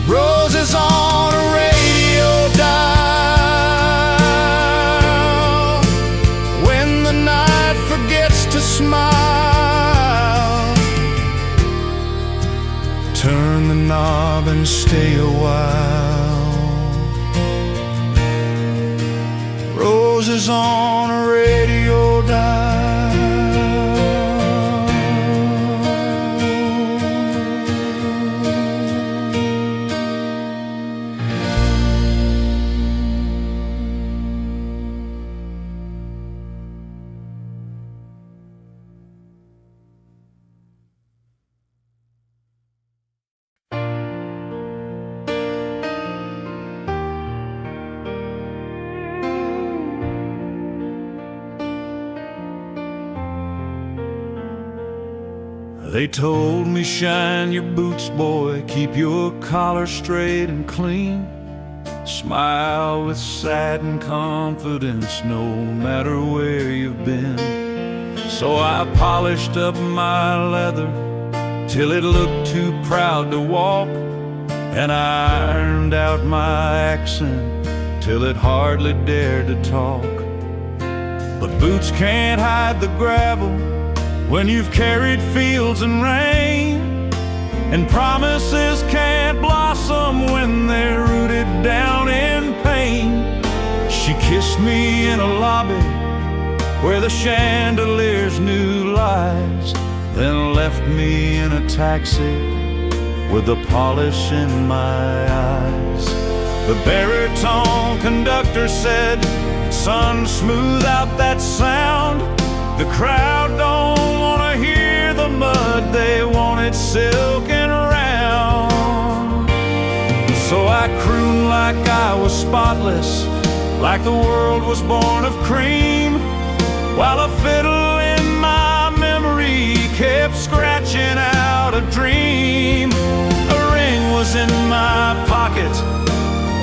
Roses on a radio dial. When the night forgets to smile, turn the knob and stay a while. Roses on a radio dial. They told me, shine your boots, boy, keep your collar straight and clean. Smile with satin confidence no matter where you've been. So I polished up my leather till it looked too proud to walk, and I ironed out my accent till it hardly dared to talk. But boots can't hide the gravel when you've carried fields and rain, and promises can't blossom when they're rooted down in pain. She kissed me in a lobby where the chandeliers knew lies, then left me in a taxi with the polish in my eyes. The baritone conductor said, "Son, smooth out that sound. The crowd don't want to hear the mud, they want it silk and round." So I crooned like I was spotless, like the world was born of cream, while a fiddle in my memory kept scratching out a dream. A ring was in my pocket,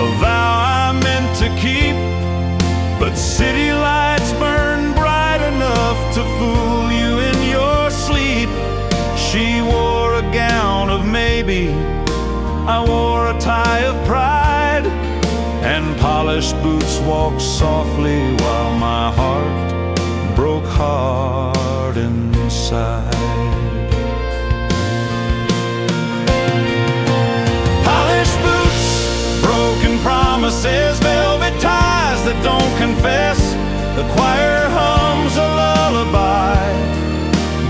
a vow I meant to keep, but city lights burn bright enough to fool you in your sleep. She wore a gown of maybe, I wore a tie of pride, and polished boots walked softly while my heart broke hard inside. Polished boots, broken promises, velvet ties that don't confess. The choir hums a lullaby,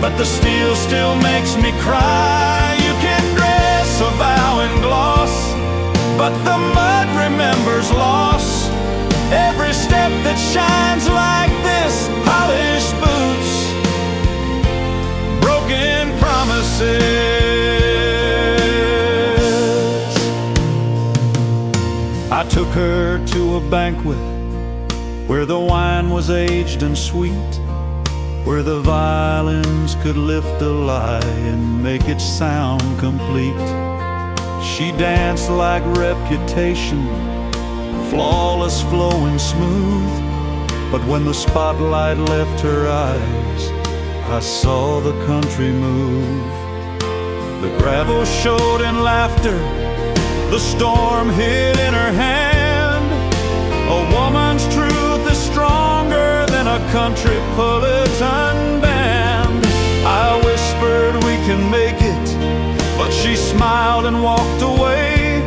but the steel still makes me cry. You can dress a vow in gloss, but the mud remembers loss. Every step that shines like this, polished boots, broken promises. I took her to a banquet where the wine was aged and sweet, where the violins could lift a lie and make it sound complete. She danced like reputation, flawless, flowing smooth, but when the spotlight left her eyes, I saw the country move. The gravel showed in laughter, the storm hid in her hand. A woman's truth is stronger than a Countrypolitan band. I whispered we can make it, but she smiled and walked away,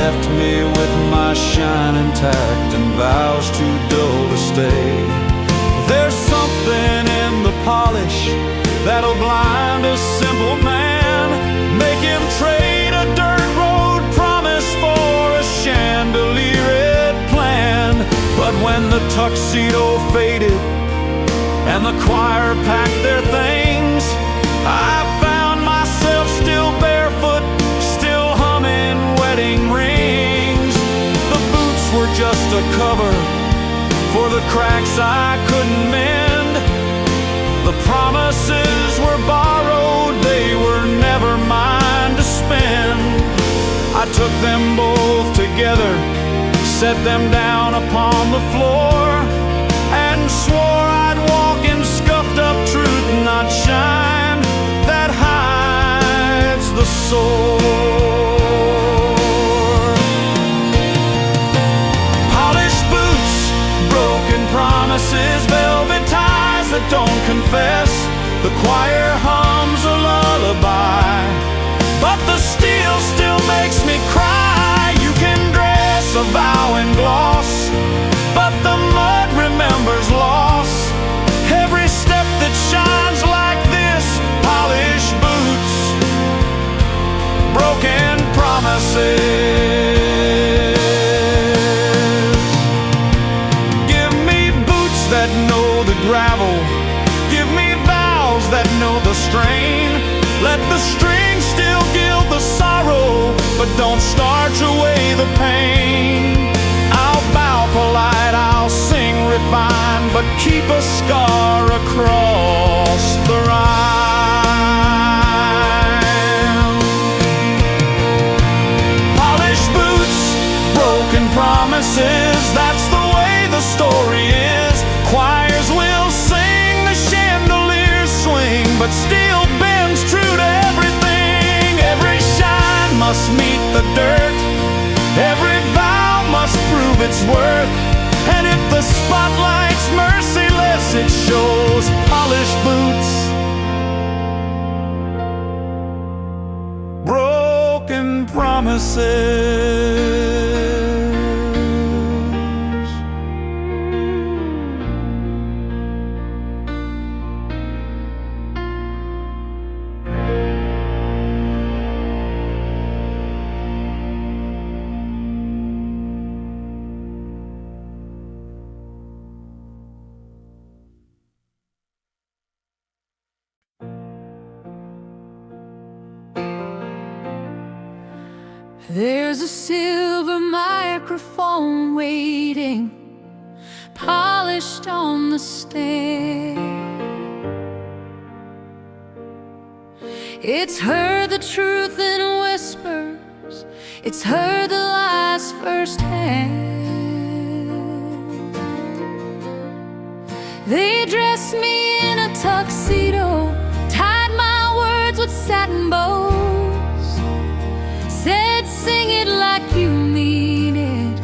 left me with my shine intact and vows too dull to stay. There's something in the polish that'll blind a simple man, make him trade a dirt road promise for a chandelier it planned. But when the tuxedo faded and the choir packed their things, I found myself still barefoot, still humming wedding rings. The boots were just a cover for the cracks I couldn't mend. The promises were borrowed, they were never mine to spend. I took them both together, set them down upon the floor, and swore I'd walk in scuffed up truth, not shine that hides the sore. Polished boots, broken promises, velvet ties that don't confess. The choir hums a lullaby, but the steel still makes me cry. You can dress a vow in gloss, but the mud remembers loss. Every step that shines like this, polished boots, broken promises. Give me boots that know the gravel, give me vows that know the strain. Let the strings still gild the sorrow, but don't starch away the pain. I'll bow polite, I'll sing refined, but keep a scar across the Rhine. it's worth. And if the spotlight's merciless, it shows polished boots, broken promises. There's a silver microphone waiting, polished on the stand. It's heard the truth in whispers, it's heard the lies firsthand. They dressed me in a tuxedo, tied my words with satin bows, said sing it like you mean it,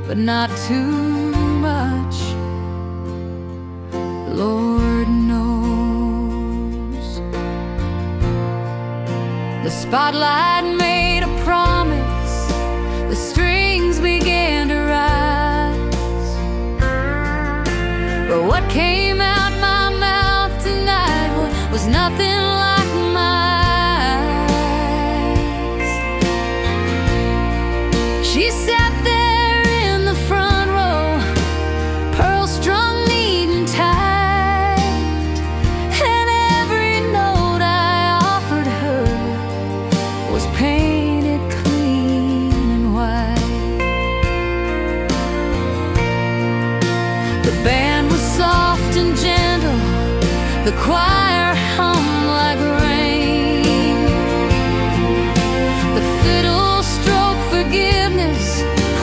but not too much. Lord knows. The spotlight made a promise, the strings began to rise, but what came out my mouth tonight was nothing like mine. She sat there in the front row, pearls strung neat and tight, and every note I offered her was painted clean and white. The band was soft and gentle, the choir hummed like rain. The fiddle stroked forgiveness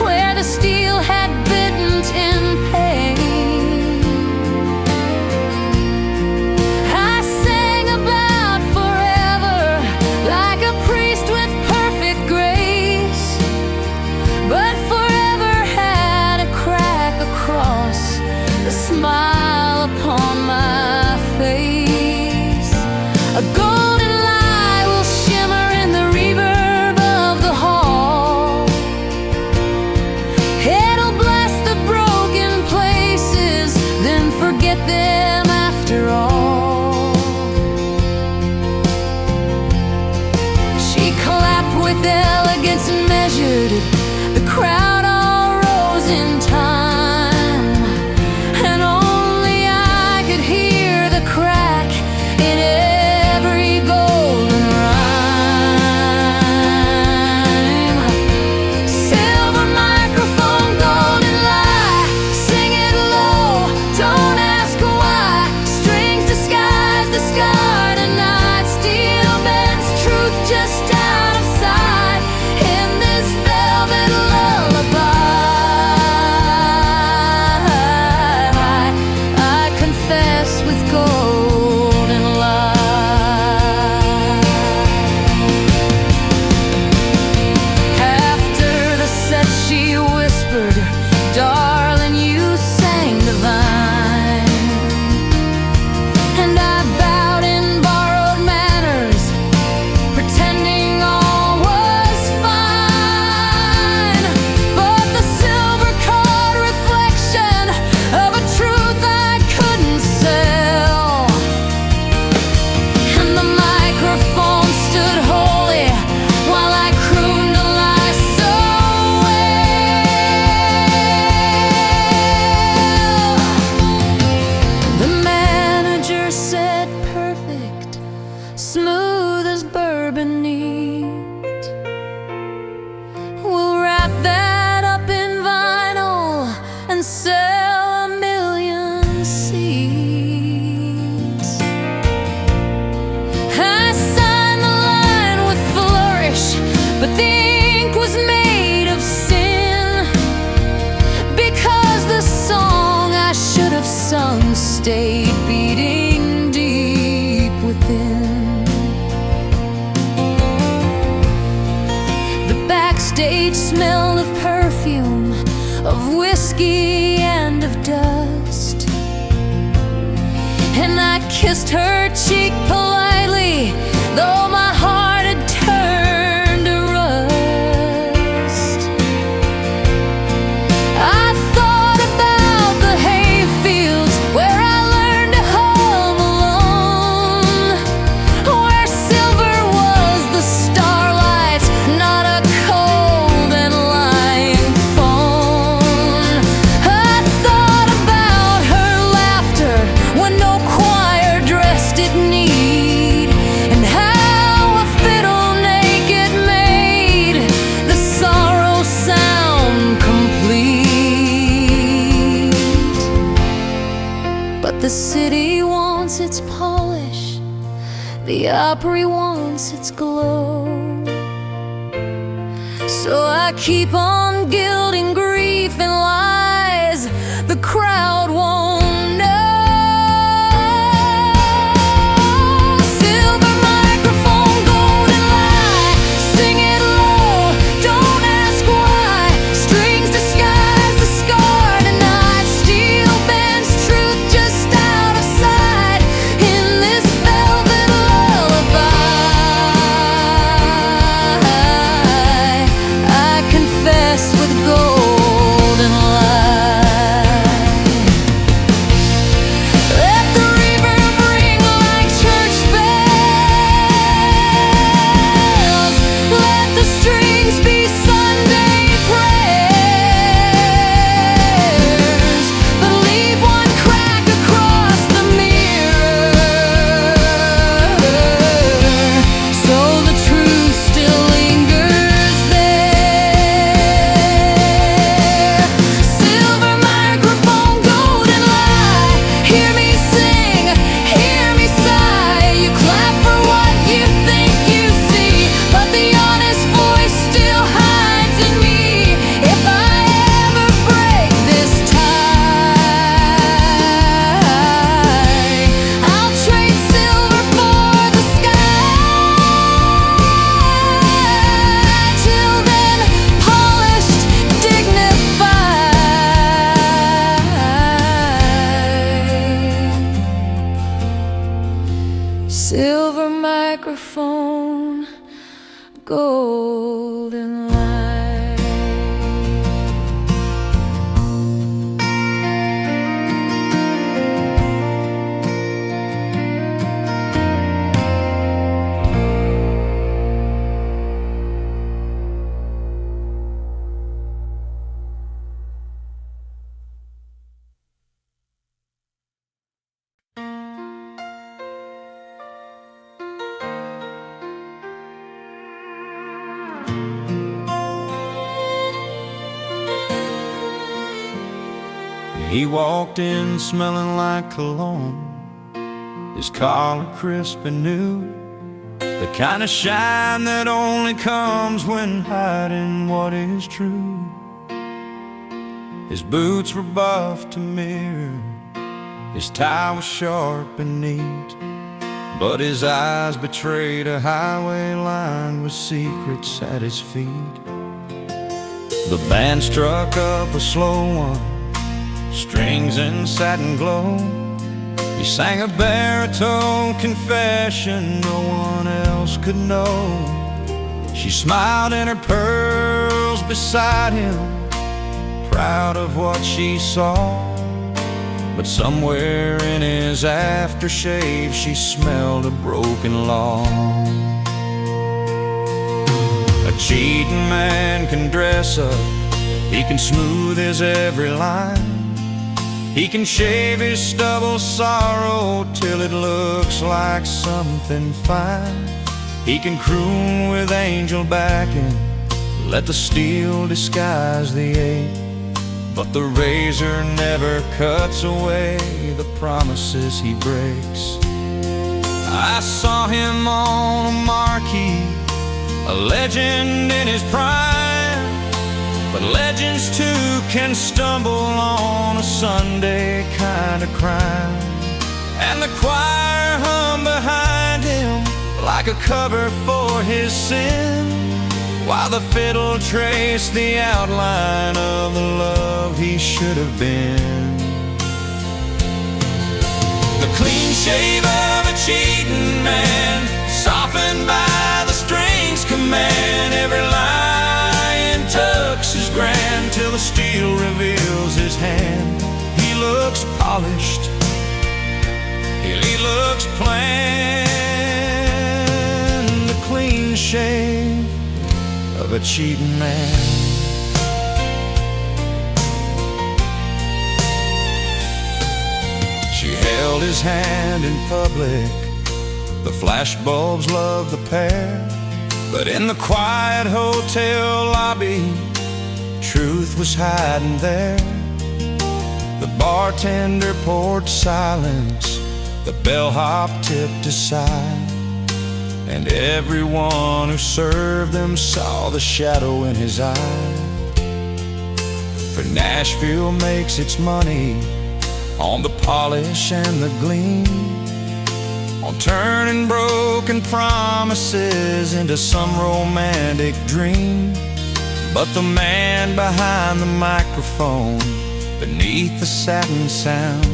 where the steel had bitten in pain. I sang about forever like a priest with perfect grace, but forever had a crack across the smile upon my face. A golden light will shimmer in the reverb of the hall. It'll bless the broken places, then forget them after all. She clapped with elegance and measured it. The crowd all rose in time, and only I could hear the crack in every golden rhyme. Silver microphone, golden lie, sing it low, don't ask why. Strings disguise the scar tonight, steel bends truth just out of sight in this velvet lullaby. I confess with golden light. After the set she whispered, darling, you sang divine. And I bowed in borrowed manners, pretending all was fine. But the silver caught reflection of a truth I couldn't sell, and the microphone stood holy while I crooned a lie so well. The manager said perfect, smooth as bourbon neat. We'll wrap that up in vinyl and sell 1,000,000 seats. I signed the line with flourish, but the ink was made of sin, because the song I should have sung stayed beating deep within. The backstage smelled of perfume, of whiskey and of dust. And I kissed her cheek politely, though my heart had turned to rust. I thought about the hayfields where I learned to home alone, where silver was the starlight, not a cold and lying phone. I thought about her laughter when no choir dress did need, and how a fiddle naked made the sorrow sound complete. But the city wants its polish, the Opry wants its glow. So I keep on gilding grief and lies the crowd won't know. Silver microphone, golden lie, sing it low, don't ask why. Strings disguise the scar tonight, steel bends truth just out of sight in this velvet lullaby. I confess with golden light. Let the reverb ring like church bells. Let the strings be Sunday prayers, but leave one crack across the mirror, so the truth still lingers there. Silver microphone, golden lie, hear me sing, hear me sigh. You clap for what you think you see, but the honest voice still hides in me. If I ever break this tie, I'll trade silver for the sky. Till then, polished, dignified. Silver microphone, golden light. He walked in smelling like cologne, his collar crisp and new, the kind of shine that only comes when hiding what is true. His boots were buffed to mirror, his tie was sharp and neat, but his eyes betrayed a highway lined with secrets at his feet. The band struck up a slow one, strings and satin glow. He sang a baritone confession no one else could know. She smiled in her pearls beside him, proud of what she saw. But somewhere in his aftershave she smelled a broken law. A cheating man can dress up, he can smooth his every line, he can shave his stubble sorrow till it looks like something fine. He can croon with angel backing, let the steel disguise the ache, but the razor never cuts away the promises he breaks. I saw him on a marquee, a legend in his prime, but legends too can stumble on a Sunday kind of crime. And the choir hummed behind him like a cover for his sin, while the fiddle traced the outline of the love he should have been. The clean shave of a cheating man, softened by the strings command. Every lion tucks his grand till the steel reveals his hand. He looks polished, he looks plain. The clean shave of a cheating man. She held his hand in public, the flashbulbs loved the pair. But in the quiet hotel lobby, truth was hiding there. The bartender poured silence, the bellhop tipped aside, and everyone who served them saw the shadow in his eye. For Nashville makes its money on the polish and the gleam, on turning broken promises into some romantic dream. But the man behind the microphone, beneath the satin sound,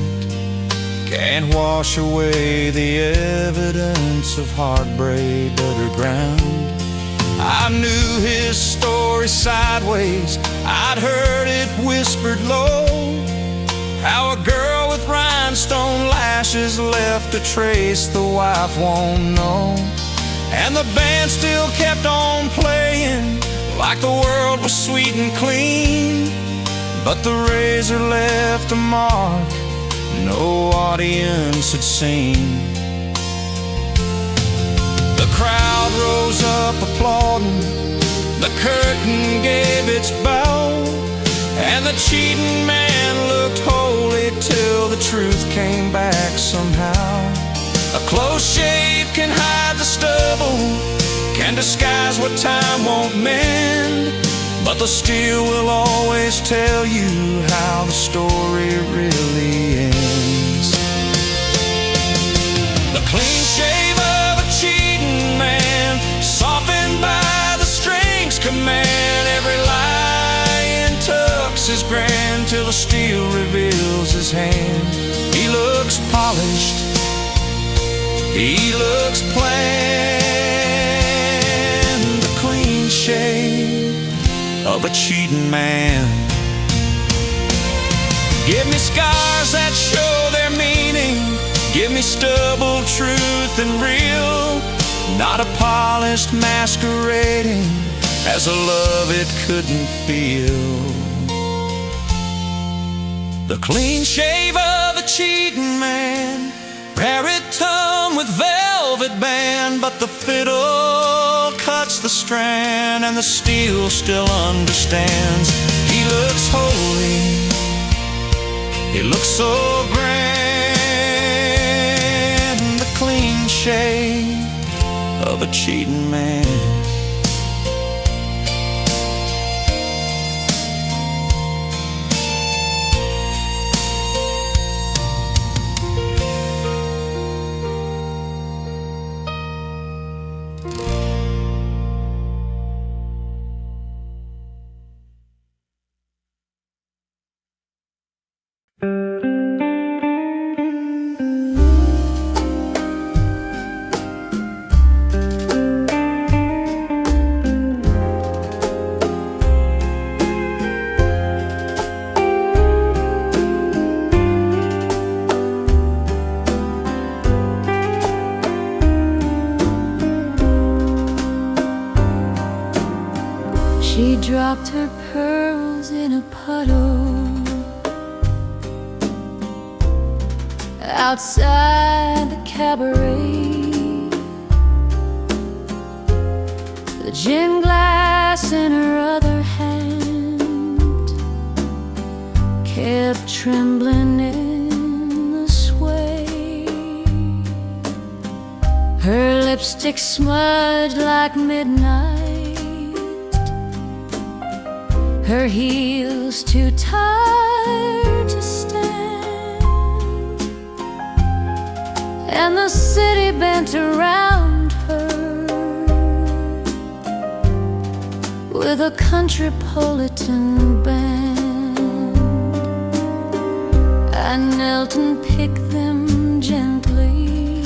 can't wash away the evidence of heartbreak underground. I knew his story sideways, I'd heard it whispered low, how a girl with rhinestone lashes left a trace the wife won't know. And the band still kept on playing like the world was sweet and clean, but the razor left a mark no audience had seen. The crowd rose up applauding, the curtain gave its bow, and the cheating man looked holy till the truth came back somehow. A close shave can hide the stubble, can disguise what time won't mend, but the steel will always tell you how the story really ends. The clean shave of a cheating man, softened by the strings command. Every lion tucks his grand till the steel reveals his hand. He looks polished, he looks plain. The clean shave of a cheating man. Give me scars that show their meaning, give me stubble, truth and real, not a polished masquerading as a love it couldn't feel. The clean shave of a cheating man, baritone with velvet band, but the fiddle cuts the strand and the steel still understands. He looks holy, he looks so grand. The clean shave of a cheating man. She dropped her pearls in a puddle outside the cabaret. The gin glass in her other hand kept trembling in the sway. Her lipstick smudged like midnight, her heels too tired to stand, and the city bent around her with a Countrypolitan band. I knelt and picked them gently,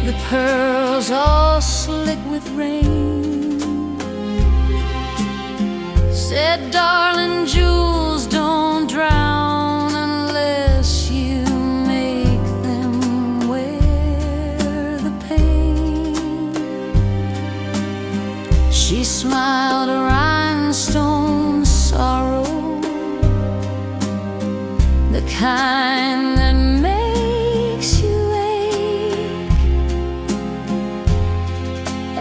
the pearls all slick with rain. Said, darling, jewels don't drown unless you make them wear the pain. She smiled a rhinestone sorrow, the kind that makes you ache,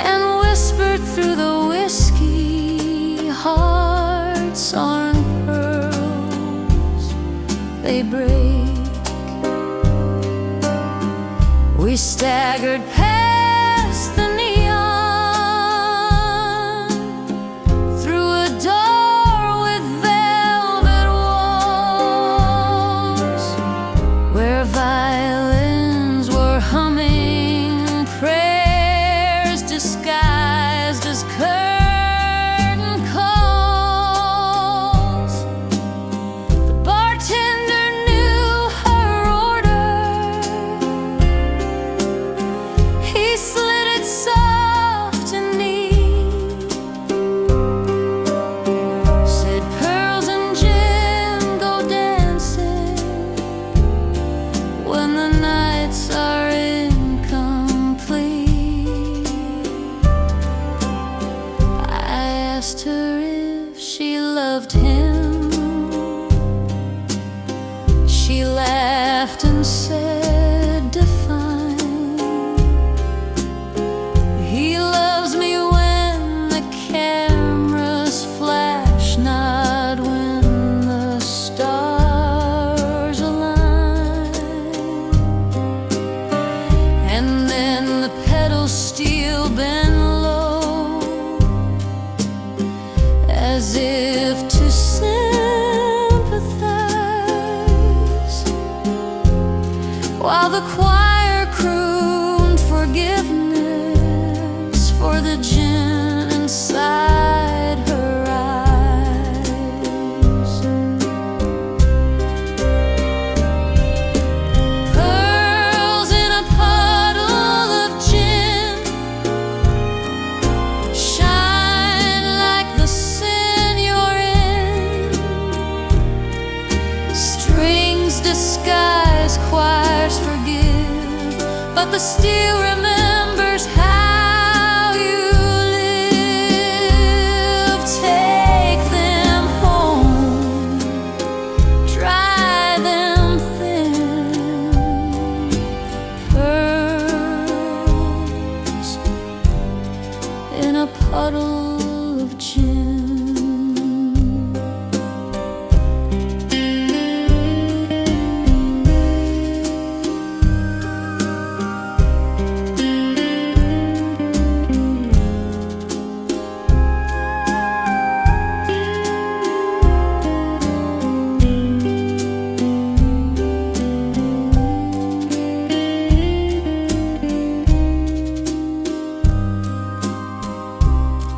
and whispered through the whiskey, hearts aren't pearls, they break. We staggered past the neon, through a door with velvet walls, where violins were humming prayers disguised as curtain calls. The bartender knew her order, he slid it soft and neat, said, pearls and gin go dancing when the nights are incomplete. I asked her if she loved him. She laughed and said, define. He loves me when the cameras flash, not when the stars align. And then the pedals steel bend low, as if to sympathize, while the choir crooned forgiveness for the gin inside her eyes. Pearls in a puddle of gin shine like the sin you're in. Strings disguise, choirs forgive, but the steel remembers how you live. Take them home, dry them thin. Pearls in a puddle of gin.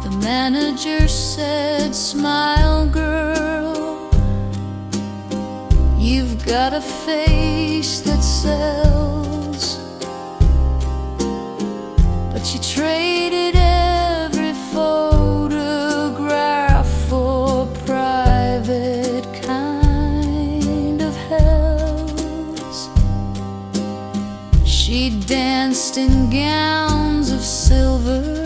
The manager said, smile, girl, you've got a face that sells. But she traded every photograph for private kind of hells. She danced in gowns of silver,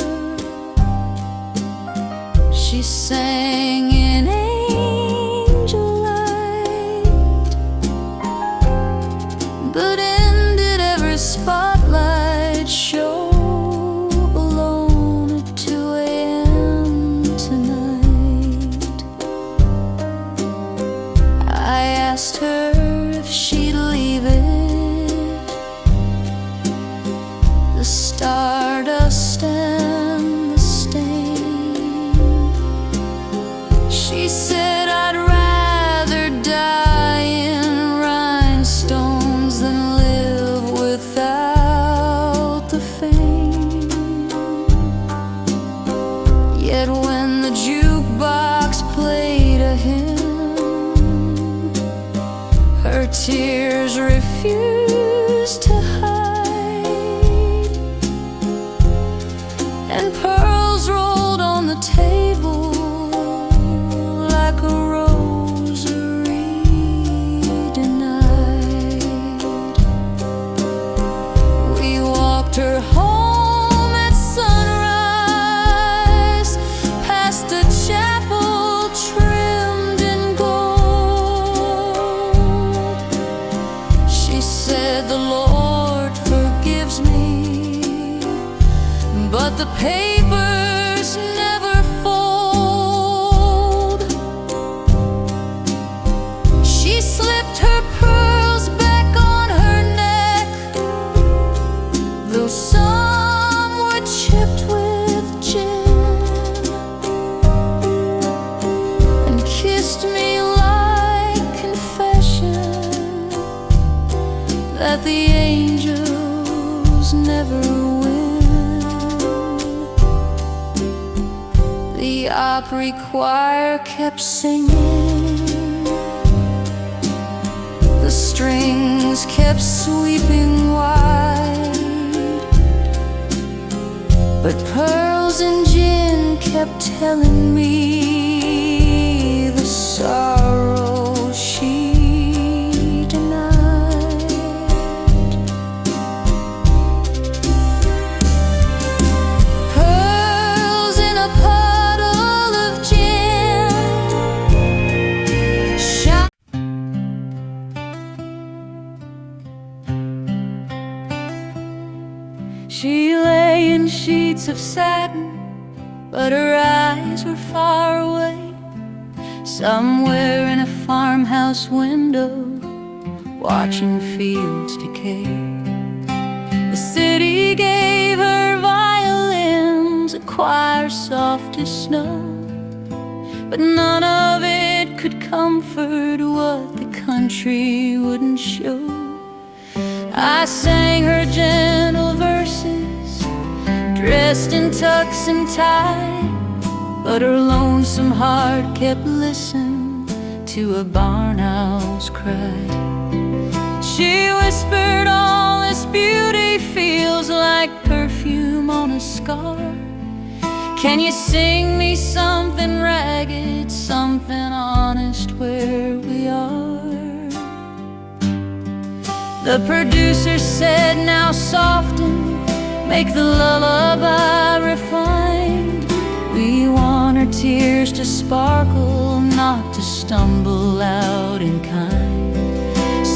she sang in angel light, but ended every spotlight show alone at 2 a.m. tonight. I asked her if she'd leave it, the stardust and the stain. She said, I'd rather die in rhinestones than live tears refused to hide, and pearls rolled on the table like a rosary denied. We walked her home at sunrise, past a chapel trimmed in gold. She said, "The Lord forgives me, but the papers never fold." She slipped her pearls back on her neck, though some were chipped with gin, and kissed me like confession that the angels never win. The Opry choir kept singing, the strings kept sweeping wide, but pearls and gin kept telling me the sorrow she denied. Pearls in a puddle of gin. She lay in sheets of satin, but her eyes were far away, somewhere in a farmhouse window, watching fields decay. The city gave her violins, a choir soft as snow, but none of it could comfort what the country wouldn't show. I sang her gentle verses, dressed in tux and tie, but her lonesome heart kept listening to a barn owl's cry. She whispered, "All this beauty feels like perfume on a scar. Can you sing me something ragged, something honest where we are?" The producer said, "Now soften, make the lullaby refined. We want her tears to sparkle, not to stumble out in kind."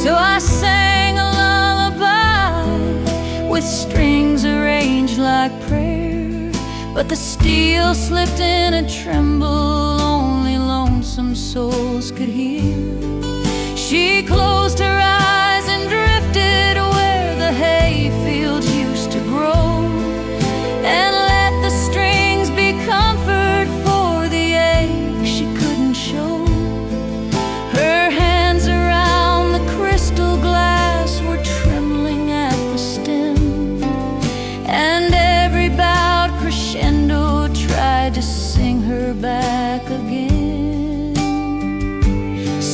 So I sang a lullaby with strings arranged like prayer, but the steel slipped in a tremble only lonesome souls could hear. She closed her eyes and drifted where the hayfields used to grow, and let the strings be comfort for the ache she couldn't show. Her hands around the crystal glass were trembling at the stem, and every bowed crescendo tried to sing her back again.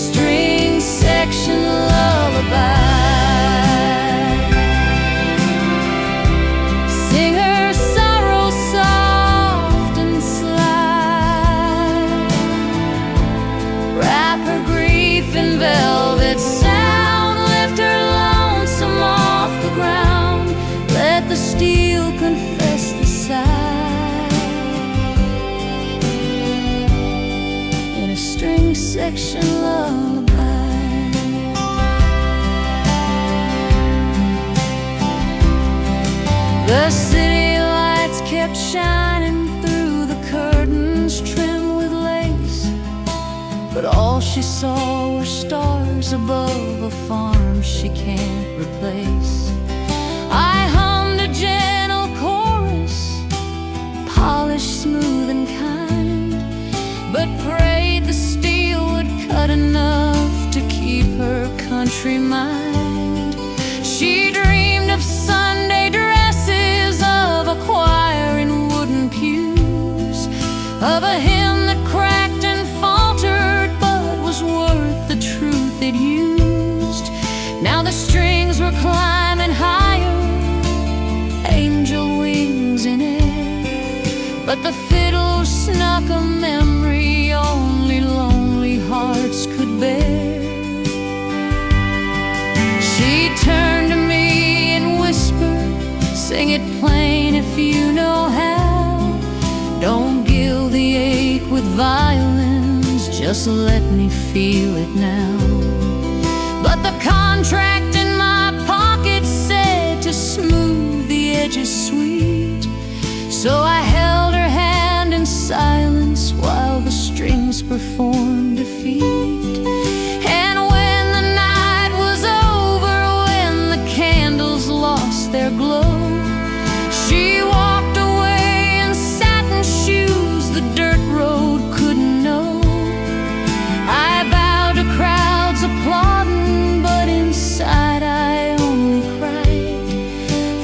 String section lullaby. Velvet sound, lift her lonesome off the ground, let the steel confess the sigh. In a string section lullaby. The city lights kept shining through the curtains trimmed with lace, but all she saw were stars above a farm she can't replace. I hummed a gentle chorus, polished, smooth and kind, but prayed the steel would cut enough to keep her country mind. She dreamed of Sunday dresses, of a choir in wooden pews, of a hymn that cracked and faltered but was worth the truth it used. Now the strings were climbing higher, angel wings in air, but the fiddle snuck a memory only lonely hearts could bear. She turned to me and whispered, "Sing it plain if you know how. Don't gild the ache with violins, just let me feel it now." But the contract in my pocket said to smooth the edges sweet, so I held her hand in silence while the strings performed defeat. And when the night was over, when the candles lost their glow, she walked away in satin shoes the dirt road couldn't know. I bowed to crowds applauding, but inside I only cried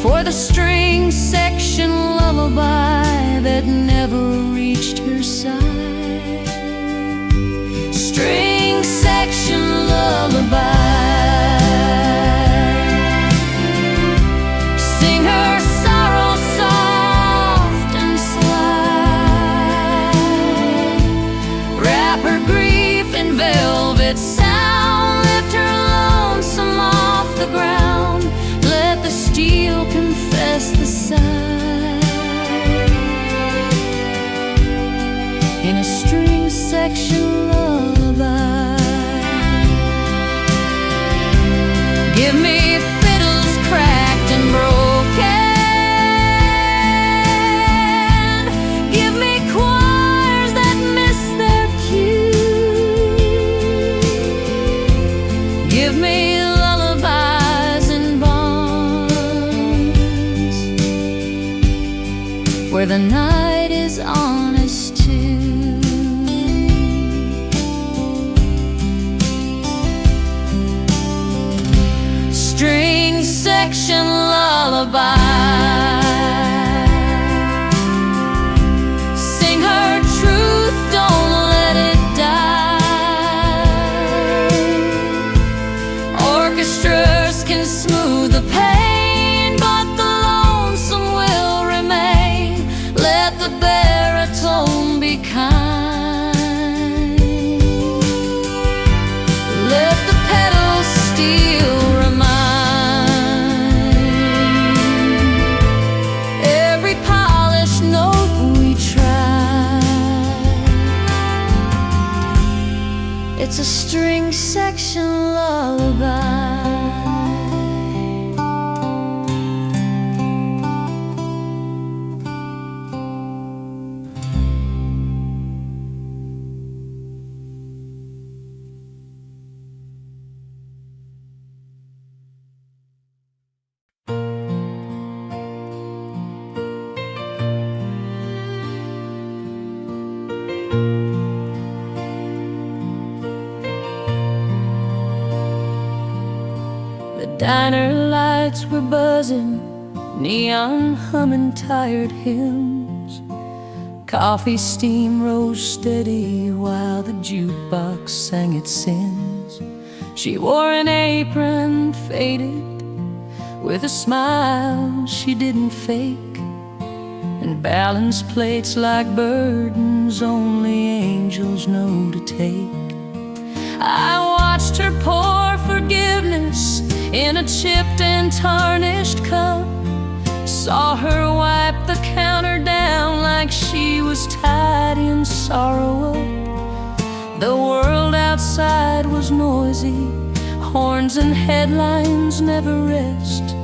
for the string section lullaby that never reached her side. String section lullaby. Sing her sorrow soft and sly. Wrap her grief in velvet sound. Lift her lonesome off the ground. Let the steel confess the sigh. In a string section lullaby. Give me fiddles cracked and broken. Give me choirs that miss their cue. Give me lullabies in bonds where the night is honest too. String section lullaby. Sing her truth, don't let it die. Orchestras can smooth the pain, but the lonesome will remain. Let the baritone be kind. Let the pedals still remind every polished note we try. It's a string section lullaby. The diner lights were buzzing, neon humming tired hymns. Coffee steam rose steady while the jukebox sang its sins. She wore an apron faded with a smile she didn't fake, and balance plates like burdens only angels know to take. I watched her pour forgiveness in a chipped and tarnished cup, saw her wipe the counter down like she was tidying sorrow up. The world outside was noisy, horns and headlines never rest,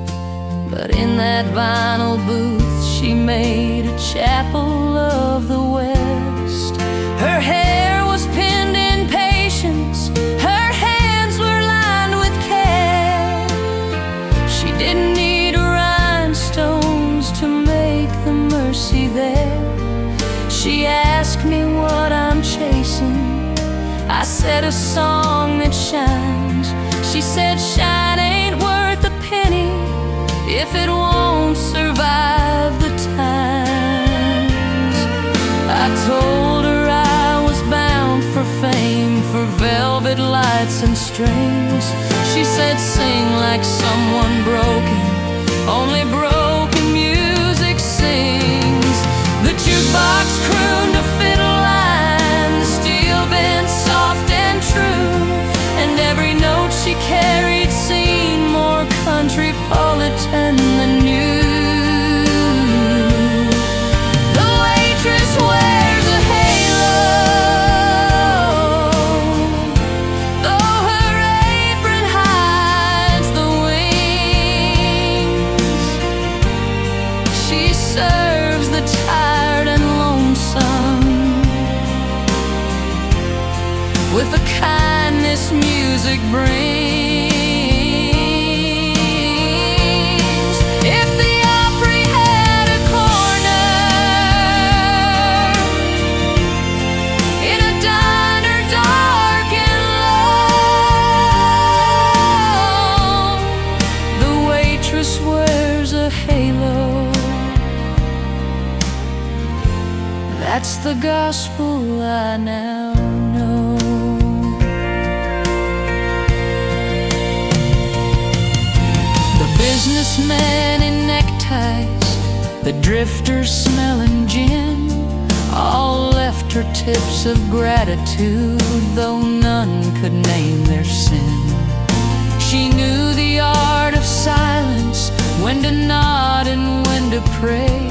but in that vinyl booth she made a chapel of the West. Her hair was pinned in patience, her hands were lined with care. She didn't need rhinestones to make the mercy there. She asked me what I'm chasing. I said a song that shines. She said shine ain't worth a penny if it won't survive the times. I told her I was bound for fame, for velvet lights and strings. She she said, sing like someone broken. Only broken music sings. The jukebox crooned a fiddle line, the steel bent soft and true, and every note she carried seemed more countrypolitan than new. The waitress wears a halo, though her apron hides the wings. She serves the tired and lonesome with the kindness music brings. If the Opry had a corner in a diner dark and low, the waitress wears a halo. That's the gospel I now know. The businessmen in neckties, the drifters smelling gin, all left her tips of gratitude, though none could name their sin. She knew the art of silence, when to nod and when to pray.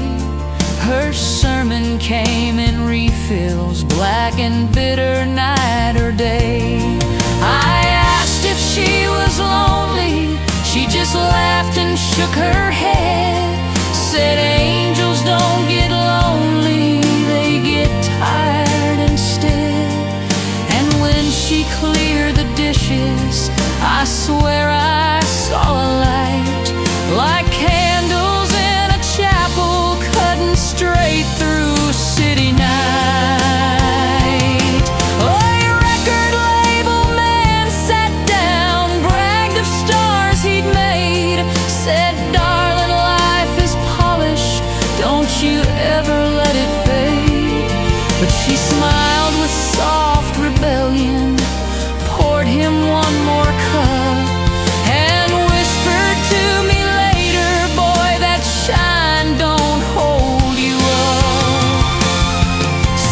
Her sermon came in refills, black and bitter night or day. I asked if she was lonely, she just laughed and shook her head. Said angels don't get lonely, they get tired instead. And when she cleared the dishes, I swear I saw a light, like candles in a chapel cutting straight through city night. A record label man sat down, bragged of stars he'd made, said, darling, life is polished, don't you ever let it fade. But she smiled with soft rebellion, poured him one more cup, and whispered to me later, boy, that shine don't hold you up.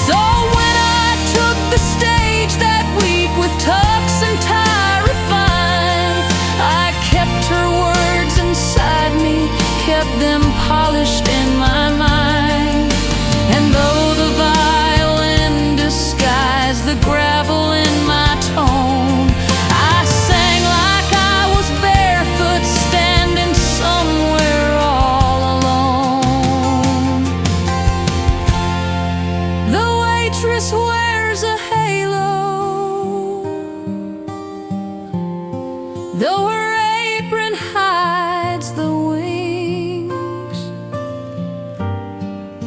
So when I took the stage that week with Tux and tie refined, I kept her words inside me, kept them polished in my mind. And though the violin disguised the gravel in my tone, I sang like I was barefoot, standing somewhere all alone. The waitress wears a halo, though her apron hides the wings.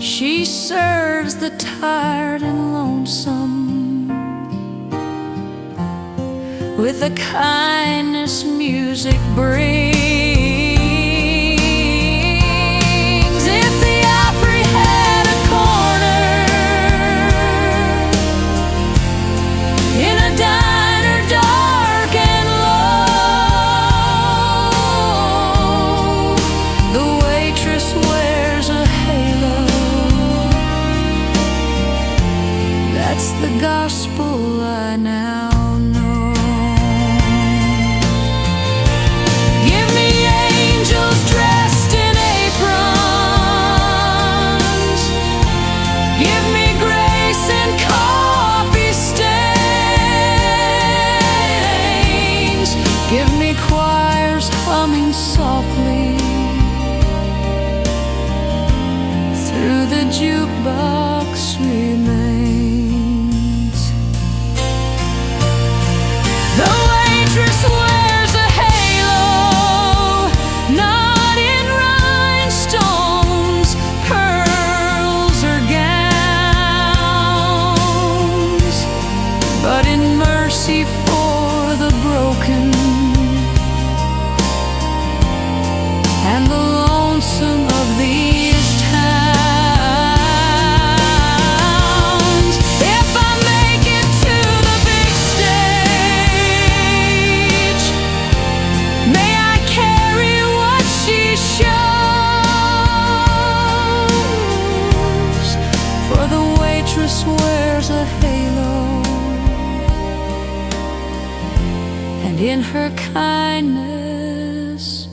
She serves the tired and lonesome with the kindness music brings. If the Opry had a corner in a diner dark and low, the waitress wears a halo. That's the gospel I now know. Give me angels dressed in aprons, give me grace and coffee stains, give me choirs humming softly through the jukebox remains. The waitress wears a halo, not in rhinestones, pearls or gowns, but in mercy for the broken and the lonesome of these towns. there's a halo, and in her kindness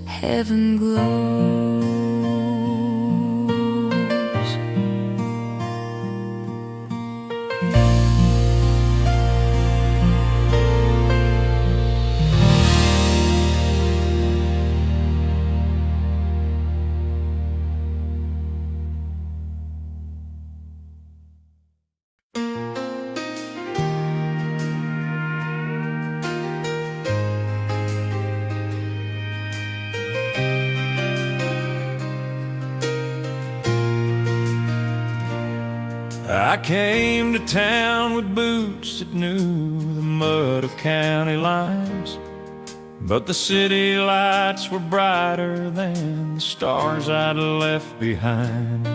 heaven glows. I came to town with boots that knew the mud of county lines, but the city lights were brighter than the stars I'd left behind.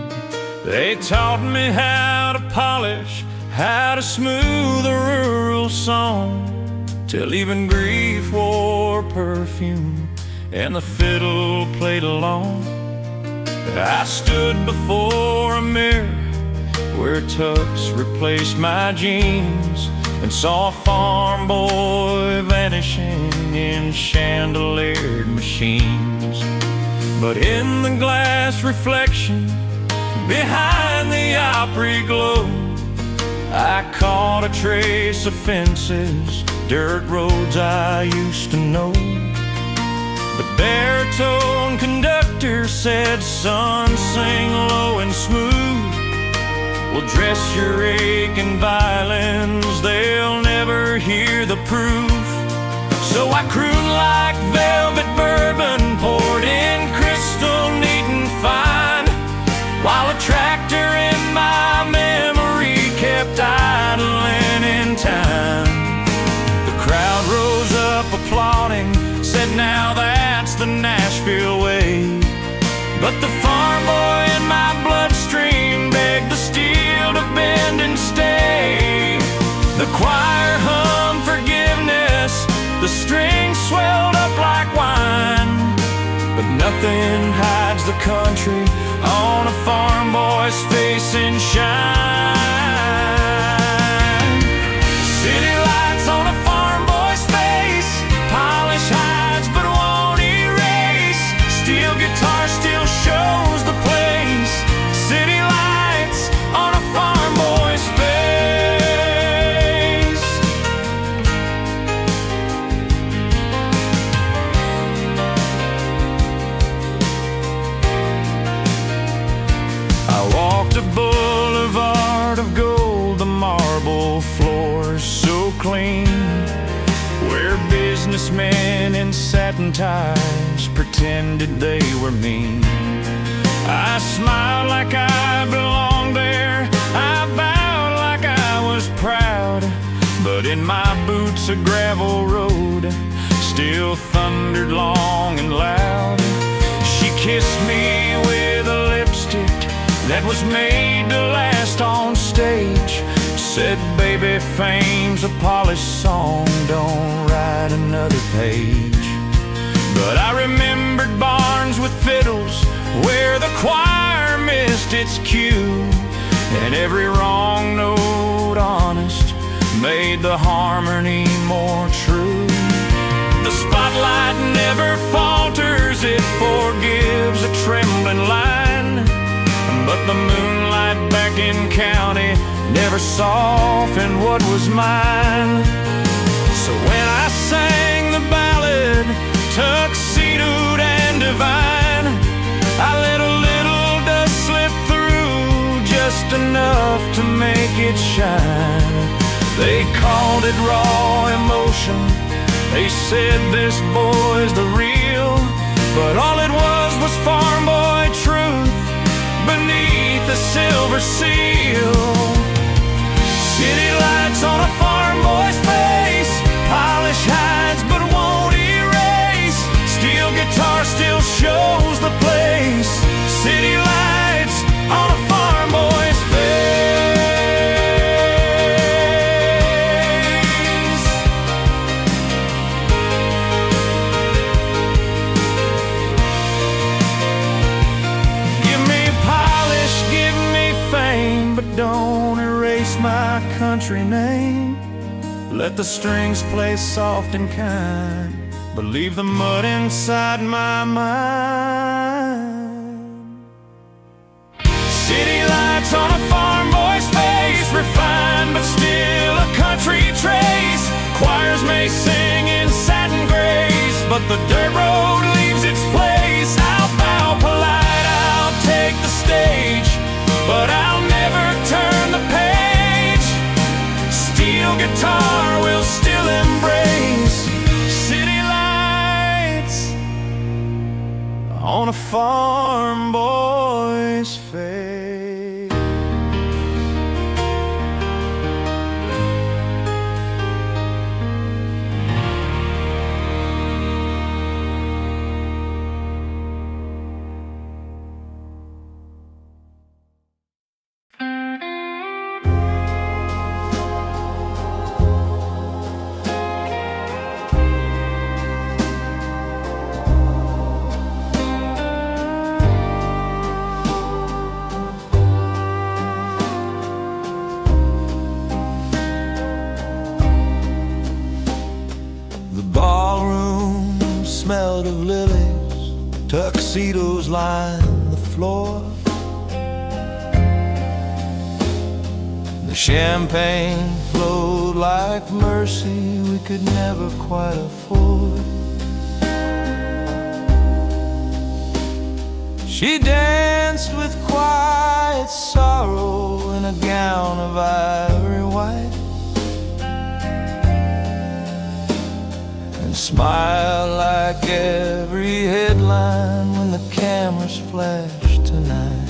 They taught me how to polish, how to smooth a rural song, till even grief wore perfume and the fiddle played along. I stood before a mirror where Tux replaced my jeans, and saw a farm boy vanishing in chandeliered machines. But in the glass reflection behind the Opry glow, I caught a trace of fences, dirt roads I used to know. The baritone conductor said, "Son, sing low and smooth. We'll dress your aching violins, they'll never hear the proof." So I crooned like velvet bourbon poured in crystal neat and fine, while a tractor in my memory kept idling in time. The crowd rose up applauding, said, "Now that's the Nashville way." But the farm boy in my bloodstream begged the steel to bend and stay. The choir hummed forgiveness, the strings swelled up like wine, but nothing hides the country on a farm boy's face and shine. City lights on a farm boy's face, polish hides but won't erase. Steel guitar still shows the place. City lights on a farm boy's face. I walked a boulevard of gold, the marble floors so clean, where businessmen in satin ties pretended they were mean. I smiled like I belonged there, I bowed like I was proud, but in my boots a gravel road still thundered long and loud. She kissed me with a lipstick that was made to last on stage, said, "Baby, fame's a polished song, don't write another page." But I remembered barns with fiddles where the choir missed its cue, and every wrong note honest made the harmony more true. The spotlight never falters, it forgives a trembling line, but the moonlight back in county never softened what was mine. So when I sang the ballad, tuxedoed and divine, I let a little dust slip through, just enough to make it shine. They called it raw emotion, they said this boy's the real, but all it was farm boy truth beneath the silver seal. City lights on a farm boy's face, polish hides but won't erase. Steel guitar still shows the place. City lights on a farm boy's face. Give me polish, give me fame, but don't erase my country name. Let the strings play soft and kind, but leave the mud inside my mind. City lights on a farm boy's face, refined but still a country trace. Choirs may sing in satin grace, but the dirt road leaves its place. I'll bow polite, I'll take the stage, but I'll never turn the page. Steel guitar will still embrace city lights on a farm boy's face. Smelled of lilies, tuxedos line the floor. The champagne flowed like mercy we could never quite afford. She danced with quiet sorrow in a gown of ivory white, smile like every headline when the cameras flash tonight.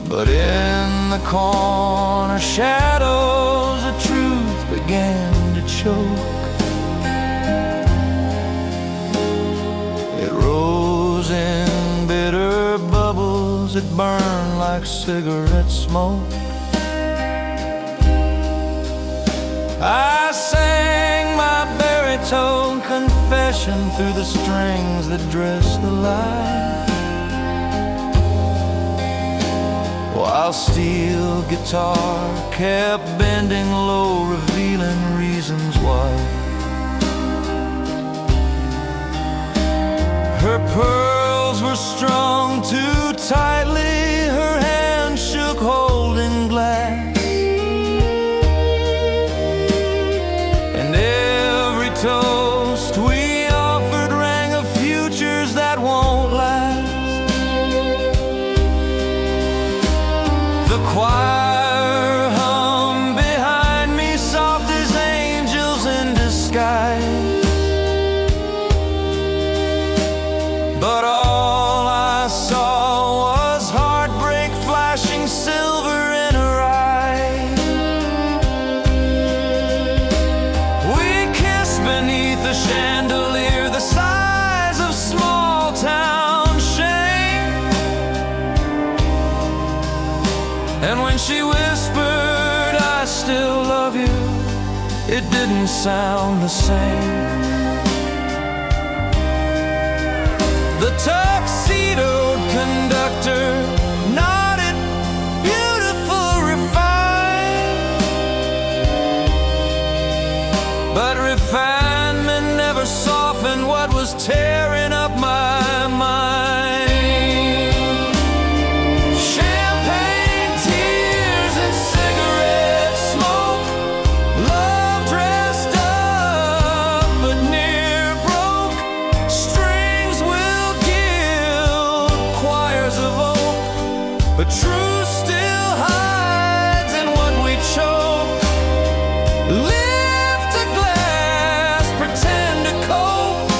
But in the corner shadows the truth began to choke. It rose in bitter bubbles that burned like cigarette smoke. I sang my baritone confession through the strings that dress the light, while steel guitar kept bending low, revealing reasons why. Her pearls were strung too tightly, her hand shook holding glass. Toast we offered rang of futures that won't last. The choir hummed behind me, soft as angels in disguise, but all I saw was heartbreak flashing silver in her eyes. Beneath a chandelier the size of small town shame, and when she whispered I still love you, it didn't sound the same. The tuxedoed conductor nodded, beautiful, refined, but refinement never softened what was tearing up my mind. Champagne tears and cigarette smoke, love dressed up but near broke. Strings will gild choirs of oak, but truth still hides in what we choke. Lift a glass, pretend to cope.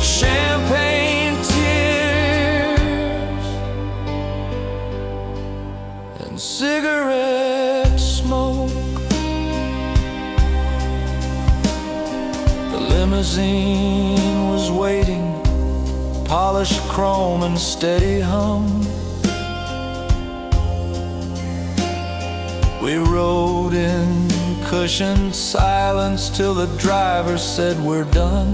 Champagne tears and cigarette smoke. The limousine was waiting, polished chrome and steady hum. We rode in cushioned silence till the driver said we're done.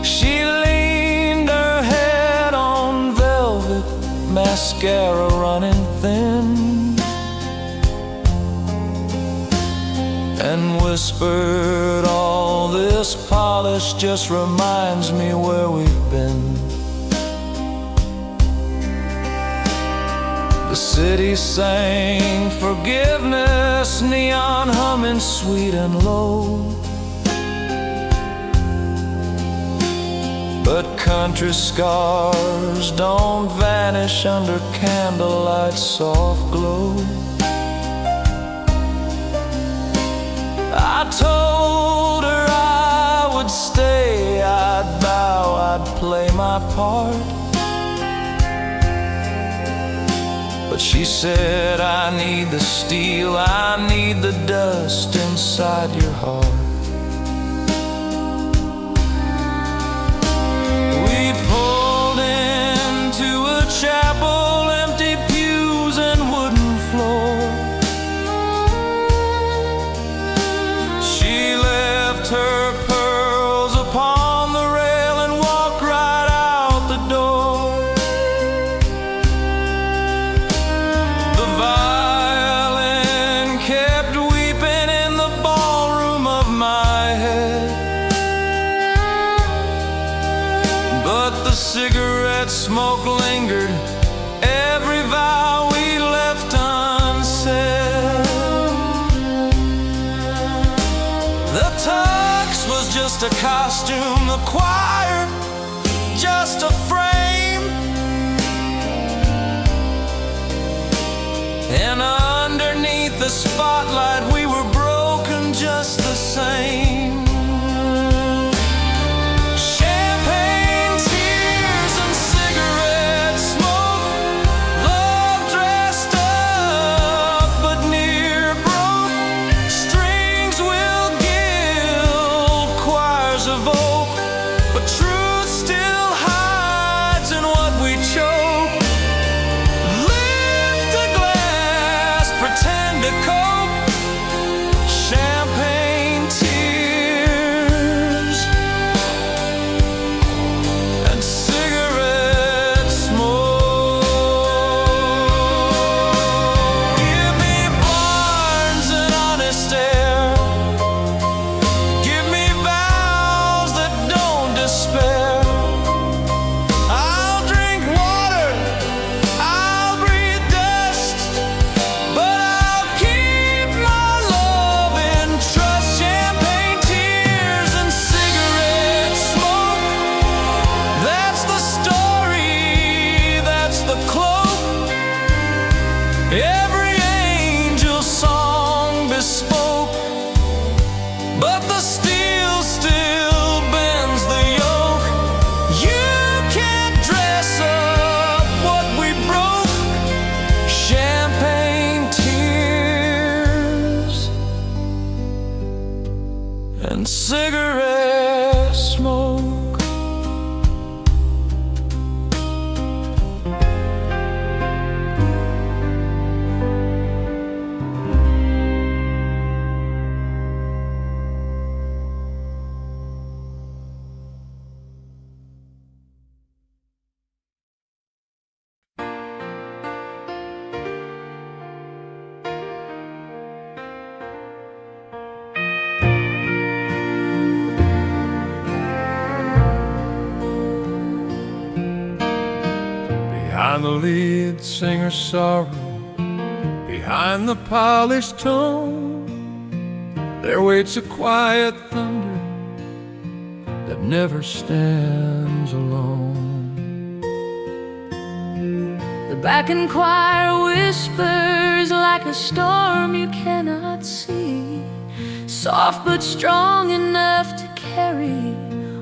She leaned her head on velvet mascara running thin, and whispered, all this polish just reminds me where we've been. The city sang forgiveness, neon humming sweet and low. But country scars don't vanish under candlelight's soft glow. I told her I would stay, I'd bow, I'd play my part. But she said, I need the steel, I need the dust inside your heart. We pulled into a chapel, empty pews and wooden floor. She left her pearls upon the rail and walked right out the door. The violin kept weeping in the ballroom of my head, but the cigarette smoke lingered, every vow we left unsaid. The tux was just a costume, the choir just a frame, and underneath the spotlight we were broken just the same. Champagne, tears and cigarette smoke, love dressed up but near broke. Strings will gild choirs of oak, but truth still hides in what we choke. Lift a glass, pretend to cope. Champagne, tears and cigarette smoke. Give me barns and honest air, give me vows that don't despair. I'll drink water, I'll breathe dust, but I'll keep my love in trust. Champagne, tears and cigarette smoke, that's the story, that's the cloak. Every angel song bespoke, but the steel still bends the yoke. You can't dress up what we broke. Champagne, tears and cigarette smoke. Behind the lead singer's sorrow, behind the polished tone, there waits a quiet thunder that never stands alone. The back-end choir whispers like a storm you cannot see, soft but strong enough to carry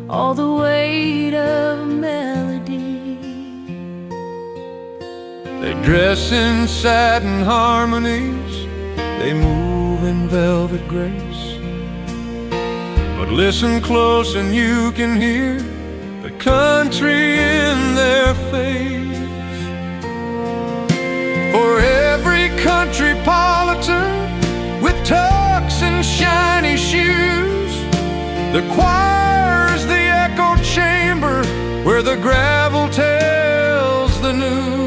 all the weight of melody. They dress in satin harmonies, they move in velvet grace, but listen close and you can hear the country in their face. For every countrypolitan with tucks and shiny shoes, the choir's the echo chamber where the gravel tells the news.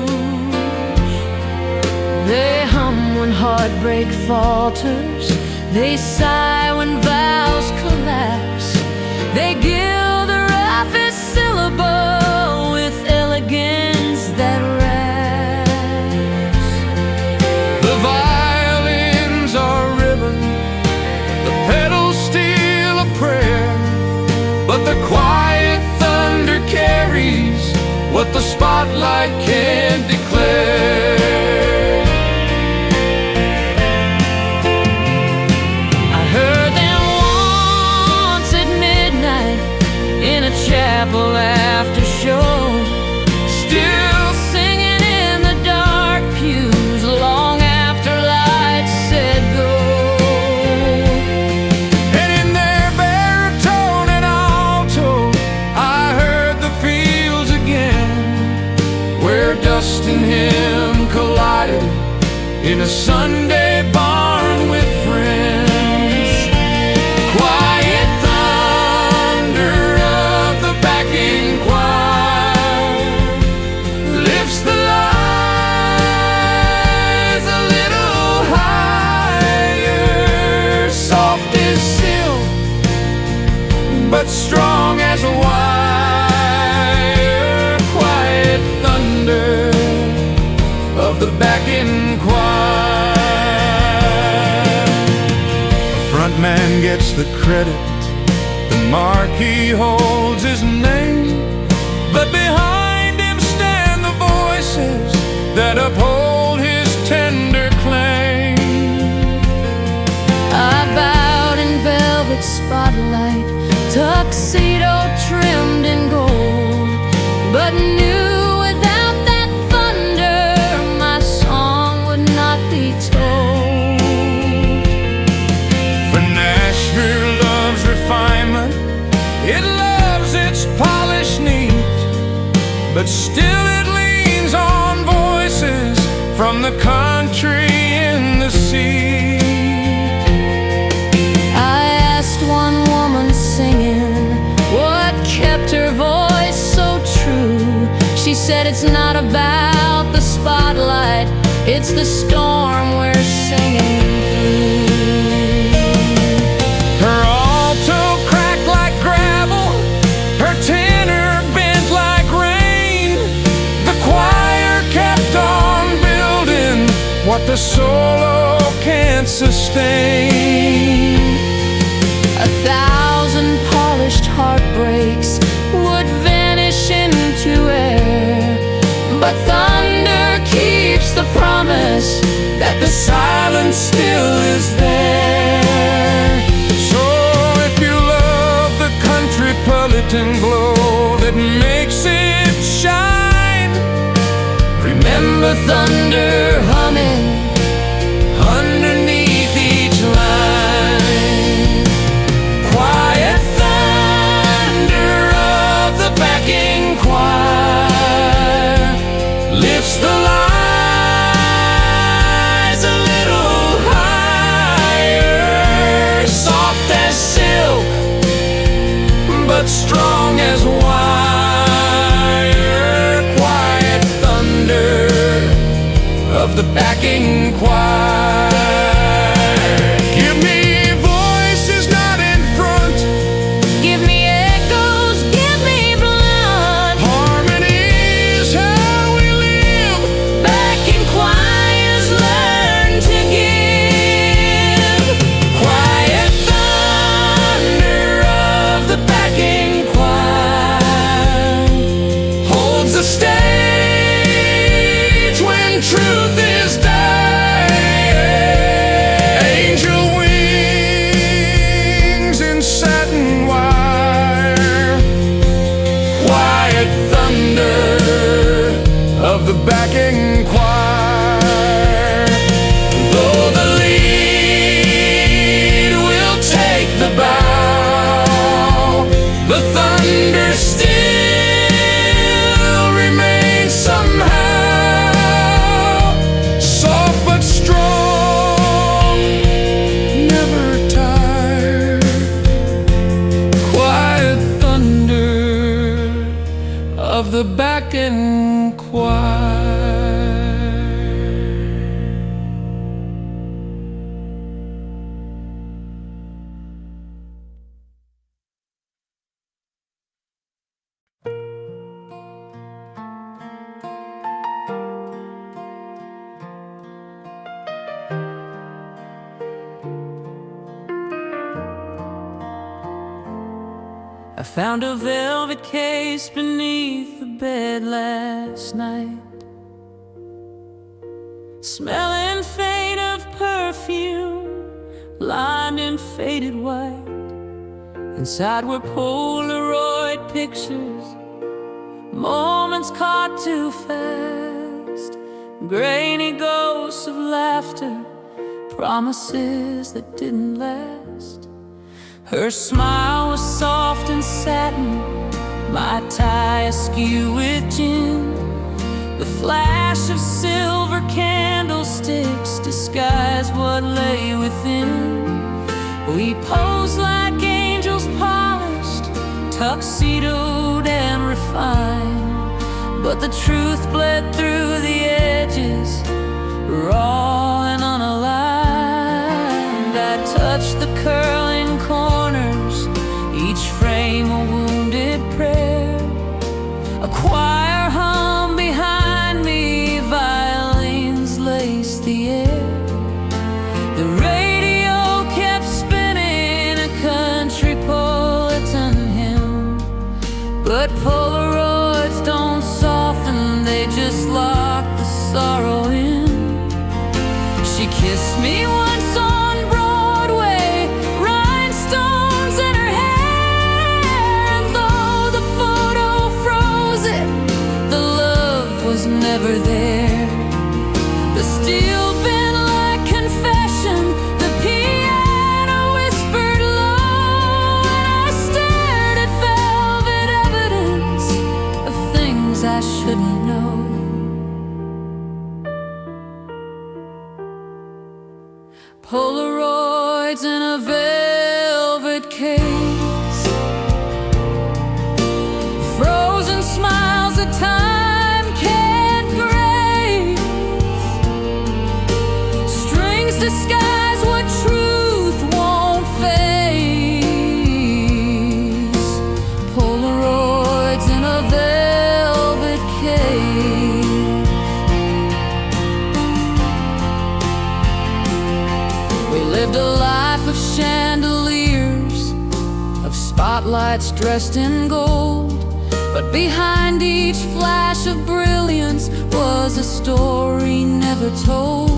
heartbreak falters. They sigh when vows collapse. They gild the roughest syllable with elegance that wraps. The violins are ribbon, the pedals steal a prayer, but the quiet thunder carries what the spotlight can't declare. I heard them once at midnight in a chapel after show, still singing in the dark pews long after lights said go. And in their baritone and alto, I heard the fields again, where dust and him collided in a Sunday barn with friends. Quiet thunder of the backing choir lifts the lies a little higher, soft as silk, but strong as a wire. Quiet thunder of the backing choir. A front man gets the credit, the marquee holds his name, but behind him stand the voices that uphold his tender claim. I bowed in velvet spotlight, tuxedo trimmed in gold, but knew without that thunder my song would not be told. For Nashville loves refinement, it loves its polished neat, but still it leans on voices from the country in the seat. I asked one woman singing what kept her voice so true. She said it's not about the spotlight, it's the storm we're singing through. Her alto cracked like gravel, her tenor bent like rain. The choir kept on building what the solo can't sustain. 1,000 polished heartbreaks would vanish into air, but thunder keeps the promise that the silence still is there. So if you love the countrypolitan glow that makes it shine, Remember thunder humming underneath each line. Quiet thunder of the backing choir lifts the lies a little higher, soft as silk, but strong as wire. Quiet thunder of the backing choir. Give me voices not in front, give me echoes, give me blood. harmony is how we live. Backing choirs learn to give. Quiet thunder of the backing choir holds the stage when truth is dying. I found a velvet case beneath the bed last night, smelling faint of perfume, lined in faded white. Inside were Polaroid pictures, moments caught too fast, grainy ghosts of laughter, promises that didn't last. Her smile was soft and satin, my tie askew with gin. The flash of silver candlesticks disguised what lay within. We posed like angels polished, tuxedoed and refined, but the truth bled through the edges, raw and unaligned. I touched the curling corners, each frame a wounded prayer. A choir hum behind me, violins laced the air. The radio kept spinning a countrypolitan hymn, but Polaroids don't soften, they just lock the sorrow in. She kissed me once on Broadway, rhinestones in her hair, and though the photo froze it, the love was never there. The steel bent like confession, the piano whispered low, and I stared at velvet evidence of things I shouldn't know. Polaroids in a velvet case, frozen smiles that time can't grace, strings disguise what truth won't face. Polaroids in a velvet case. We lived a life of chandeliers, of spotlights dressed in gold, but behind each flash of brilliance was a story never told.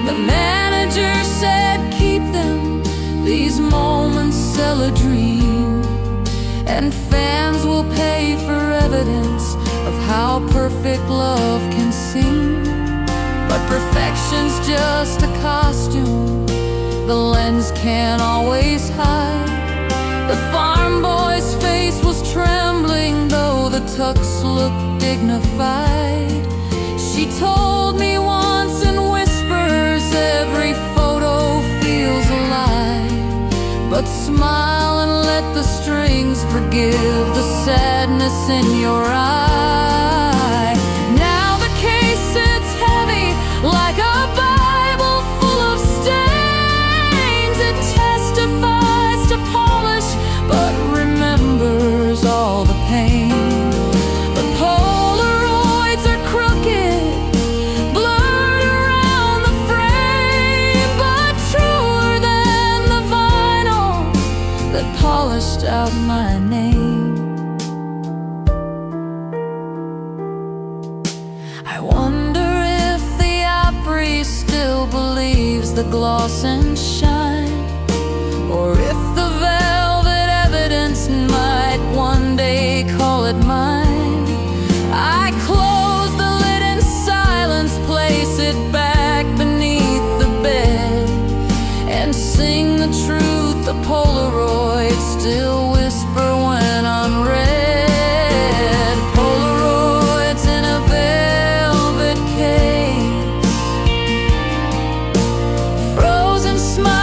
The manager said, keep them, these moments sell a dream, and fans will pay for evidence of how perfect love can seem. But perfection's just a costume, the lens can't always hide. The farmboy's face was trembling, though the tux looked dignified. She told me once in whispers, every photo feels alive. But smile and let the strings forgive the sadness in your eye. Now the case sits heavy like a Bible full of stains. It testifies to polish, but remembers all the pain. But Polaroids are crooked, blurred around the frame, but truer than the vinyl that polished out my name. I wonder if the Opry still believes the gloss and shine, or if the velvet evidence might one day call it mine. I close the lid in silence, place it back beneath the bed, and sing the truth the Polaroids still whisper when unread. Polaroids in a velvet case, frozen smile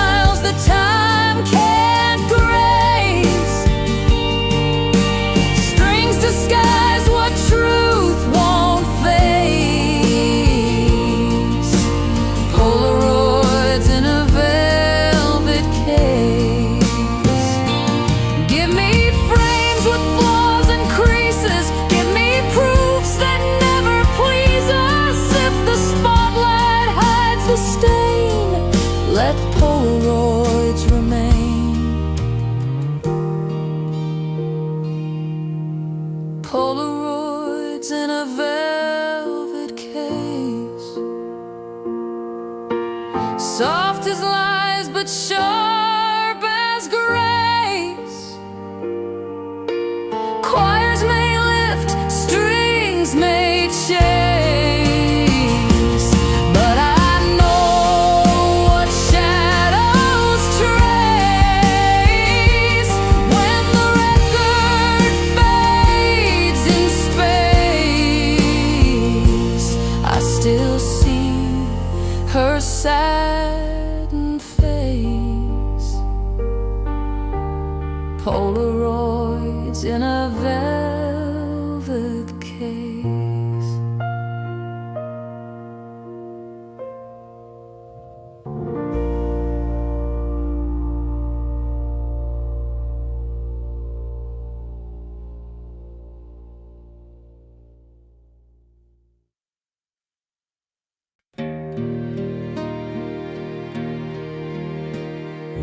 Polaroids in a velvet case.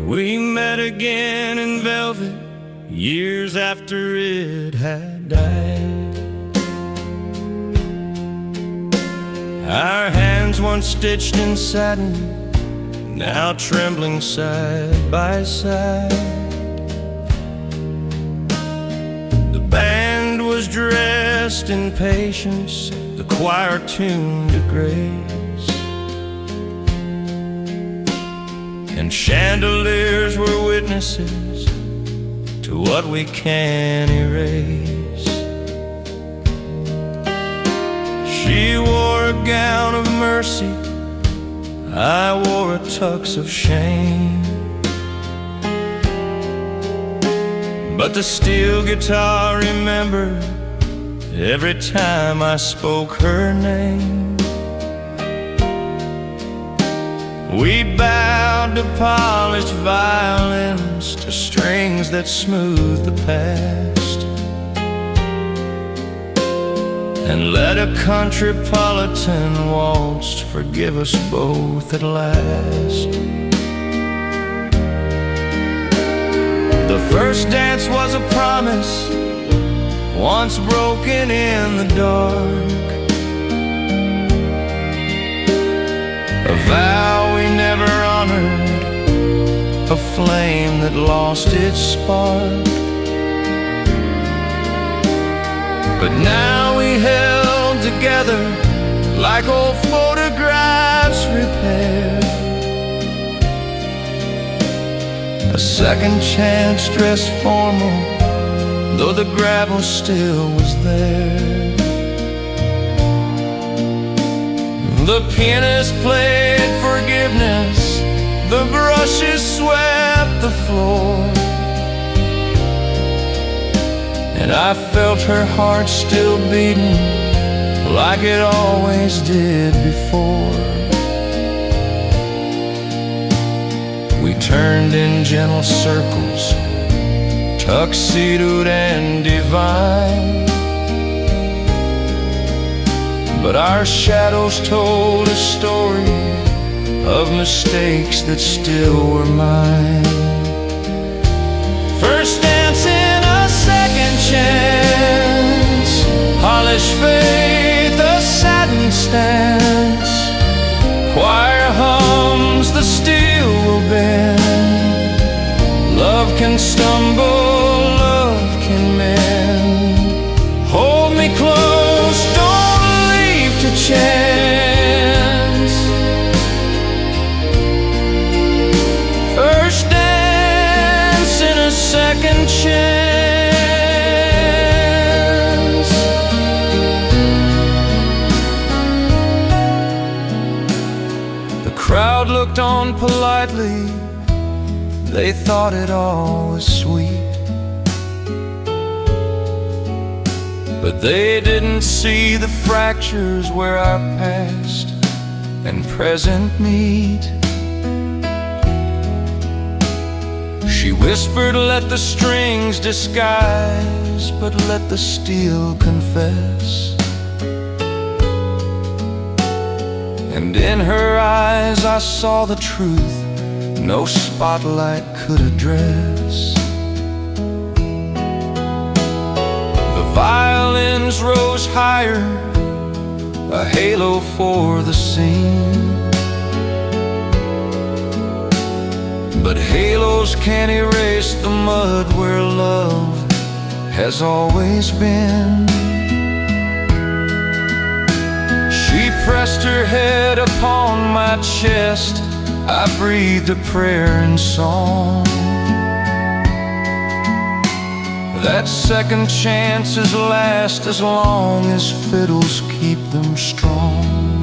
We met again in velvet years after it had died. Our hands once stitched in satin, now trembling side by side. The band was dressed in patience, the choir tuned to grace, and chandeliers were witnesses to what we can't erase. She wore a gown of mercy, I wore a tux of shame. But the steel guitar remembered every time I spoke her name. We bowed to polished violins, to strings that smooth the past, and let a countrypolitan waltz forgive us both at last. The first dance was a promise, once broken in the dark, a vow we never honored, a flame that lost its spark. But now we held together like old photographs repaired, a second chance dressed formal, though the gravel still was there. The pianist played forgiveness, the brushes swept the floor, and I felt her heart still beating like it always did before. We turned in gentle circles, tuxedoed and divine, but our shadows told a story of mistakes that still were mine. First dance in a second chance, polished faith, a satin stance, choir hums, the steel will bend, love can stumble, love can mend. Hold me close, don't leave to chance. First dance in a second chance. The crowd looked on politely, they thought it all was sweet, but they didn't see the fractures where our past and present meet. She whispered, let the strings disguise, but let the steel confess. And in her eyes I saw the truth no spotlight could address. The violins rose higher, a halo for the scene, but halos can't erase the mud where love has always been. She pressed her head upon my chest, I breathed a prayer in song. That second chances last as long as fiddles keep them strong.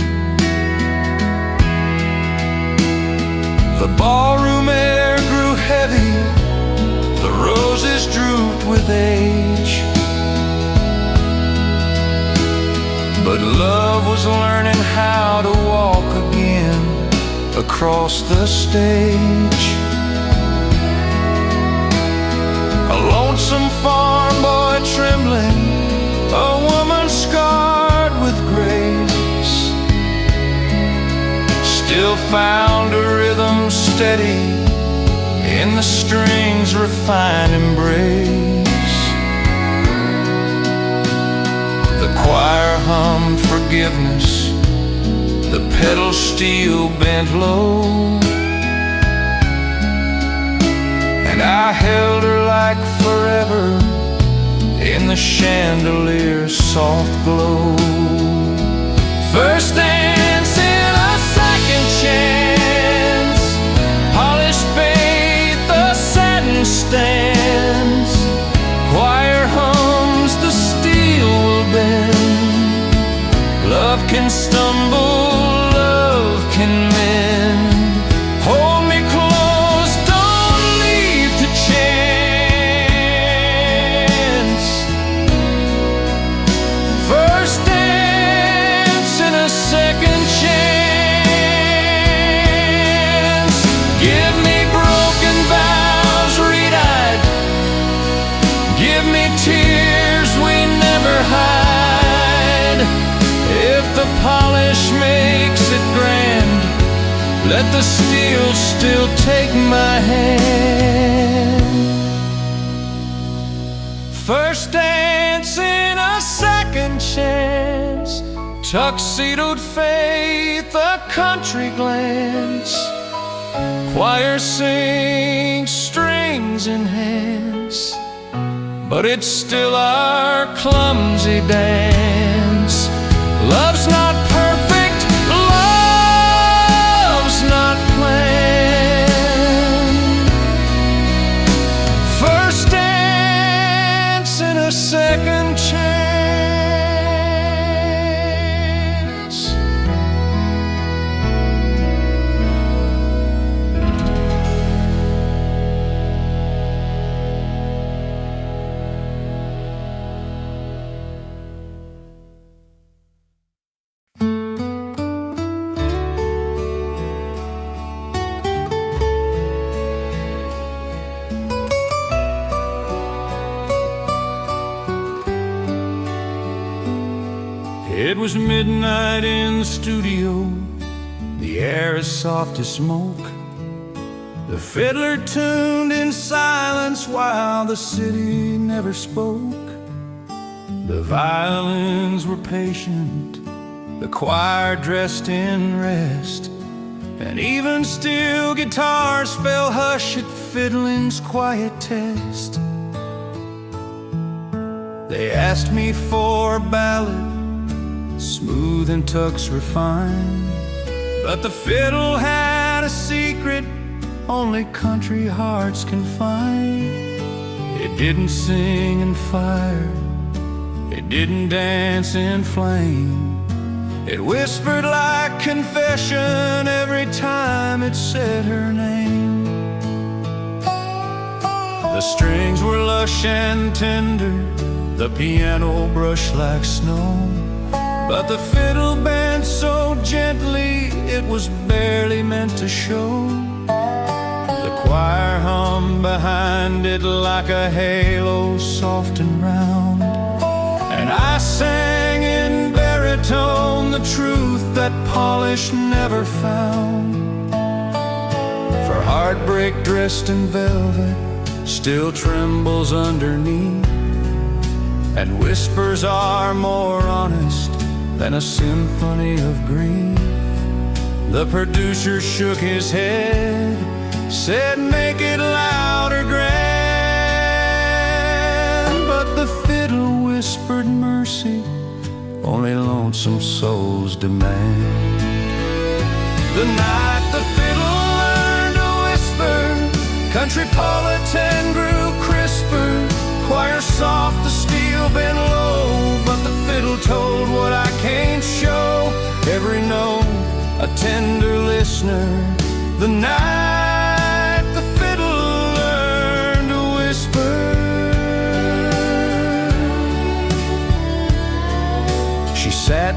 The ballroom air grew heavy, the roses with age. But love was learning how to walk again across the stage. A lonesome farm boy trembling, a woman scarred with grace, still found a rhythm steady in the strings' refined embrace. The choir hummed forgiveness, the pedal steel bent low, and I held her like forever in the chandelier's soft glow. First dance in a second chance, polished faith, the satin stands, choir hums, the steel will bend. Love can stumble, love can mend. Hold me close, don't leave to chance. First dance in a second chance. Give me broken vows read-eyed, give me tears we never hide. If the polish makes it grand, let the steel still take my hand. First dance in a second chance, tuxedoed faith, a country glance, choir sings, strings in hands, but it's still our clumsy dance. Love's not perfect, love's not planned. First dance in a second chance. It was midnight in the studio, the air as soft as smoke. The fiddler tuned in silence while the city never spoke. The violins were patient, the choir dressed in rest, and even steel guitars fell hush at fiddling's quiet test. They asked me for a ballad, smooth and tux refined, but the fiddle had a secret only country hearts can find. It didn't sing in fire, it didn't dance in flame, it whispered like confession every time it said her name. The strings were lush and tender, the piano brushed like snow, but the fiddle bent so gently it was barely meant to show. The choir hummed behind it like a halo, soft and round, and I sang in baritone the truth that polish never found. For heartbreak dressed in velvet still trembles underneath, and whispers are more honest than a symphony of grief. The producer shook his head, said make it louder, grand, but the fiddle whispered mercy, only lonesome souls demand. The night the fiddle learned to whisper, Countrypolitan grew crisper, choir soft, the steel bent low, but the fiddle told what I can't show. Every note a tender listener. The night the fiddle learned to whisper.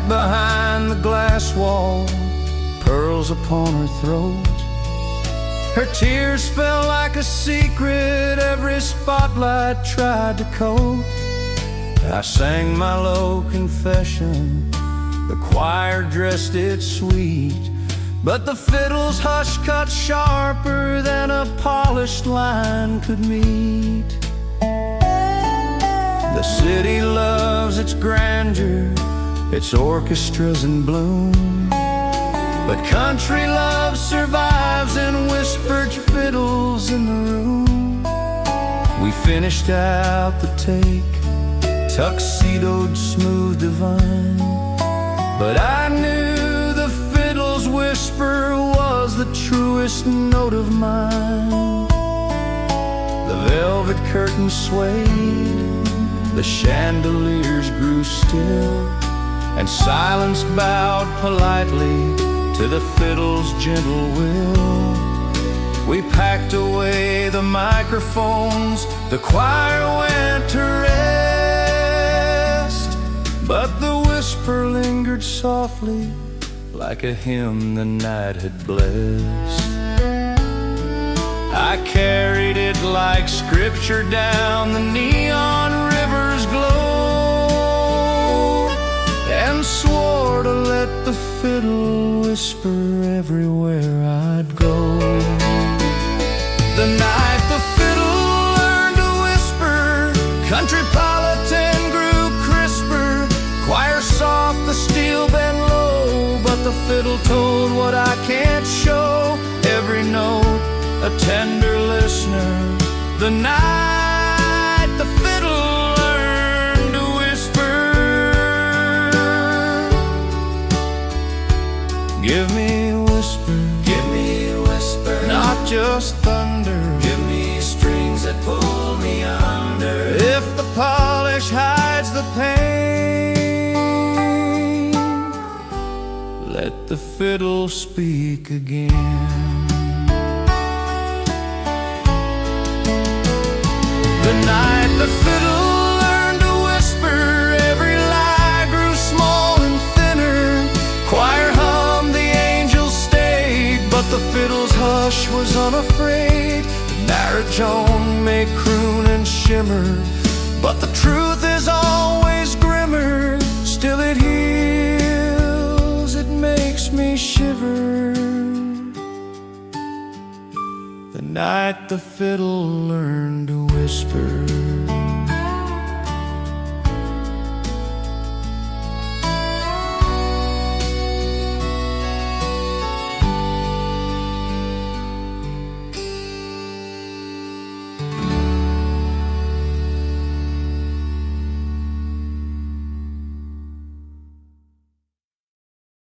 behind the glass wall, pearls upon her throat. Her tears fell like a secret every spotlight tried to coat. I sang my low confession, the choir dressed it sweet, but the fiddle's hush cut sharper than a polished line could meet. The city loves its grandeur, its orchestras in bloom, but country love survives in whispered fiddles in the room. We finished out the take, tuxedoed smooth divine, but I knew the fiddle's whisper was the truest note of mine. The velvet curtains swayed, the chandeliers grew still, and silence bowed politely to the fiddle's gentle will. We packed away the microphones, the choir went to rest, but the whisper lingered softly like a hymn the night had blessed. I carried it like scripture down the neon river's glow, and swore to let the fiddle whisper everywhere I'd go. The night the fiddle learned to whisper, Countrypolitan grew crisper, choir soft, the steel bent low, but the fiddle told what I can't show. Every note a tender listener. The night the fiddle learned to whisper, give me a whisper, give me a whisper, not just thunder, give me strings that pull me under. If the polish hides the pain, let the fiddle speak again. The night the fiddle learned to whisper, every lie grew small and thinner. Choir hummed, the angels stayed, but the fiddle's hush was unafraid. The baritone may croon and shimmer, but the truth is always grimmer. Still it heals, it makes me shiver. The night the fiddle learned to whisper.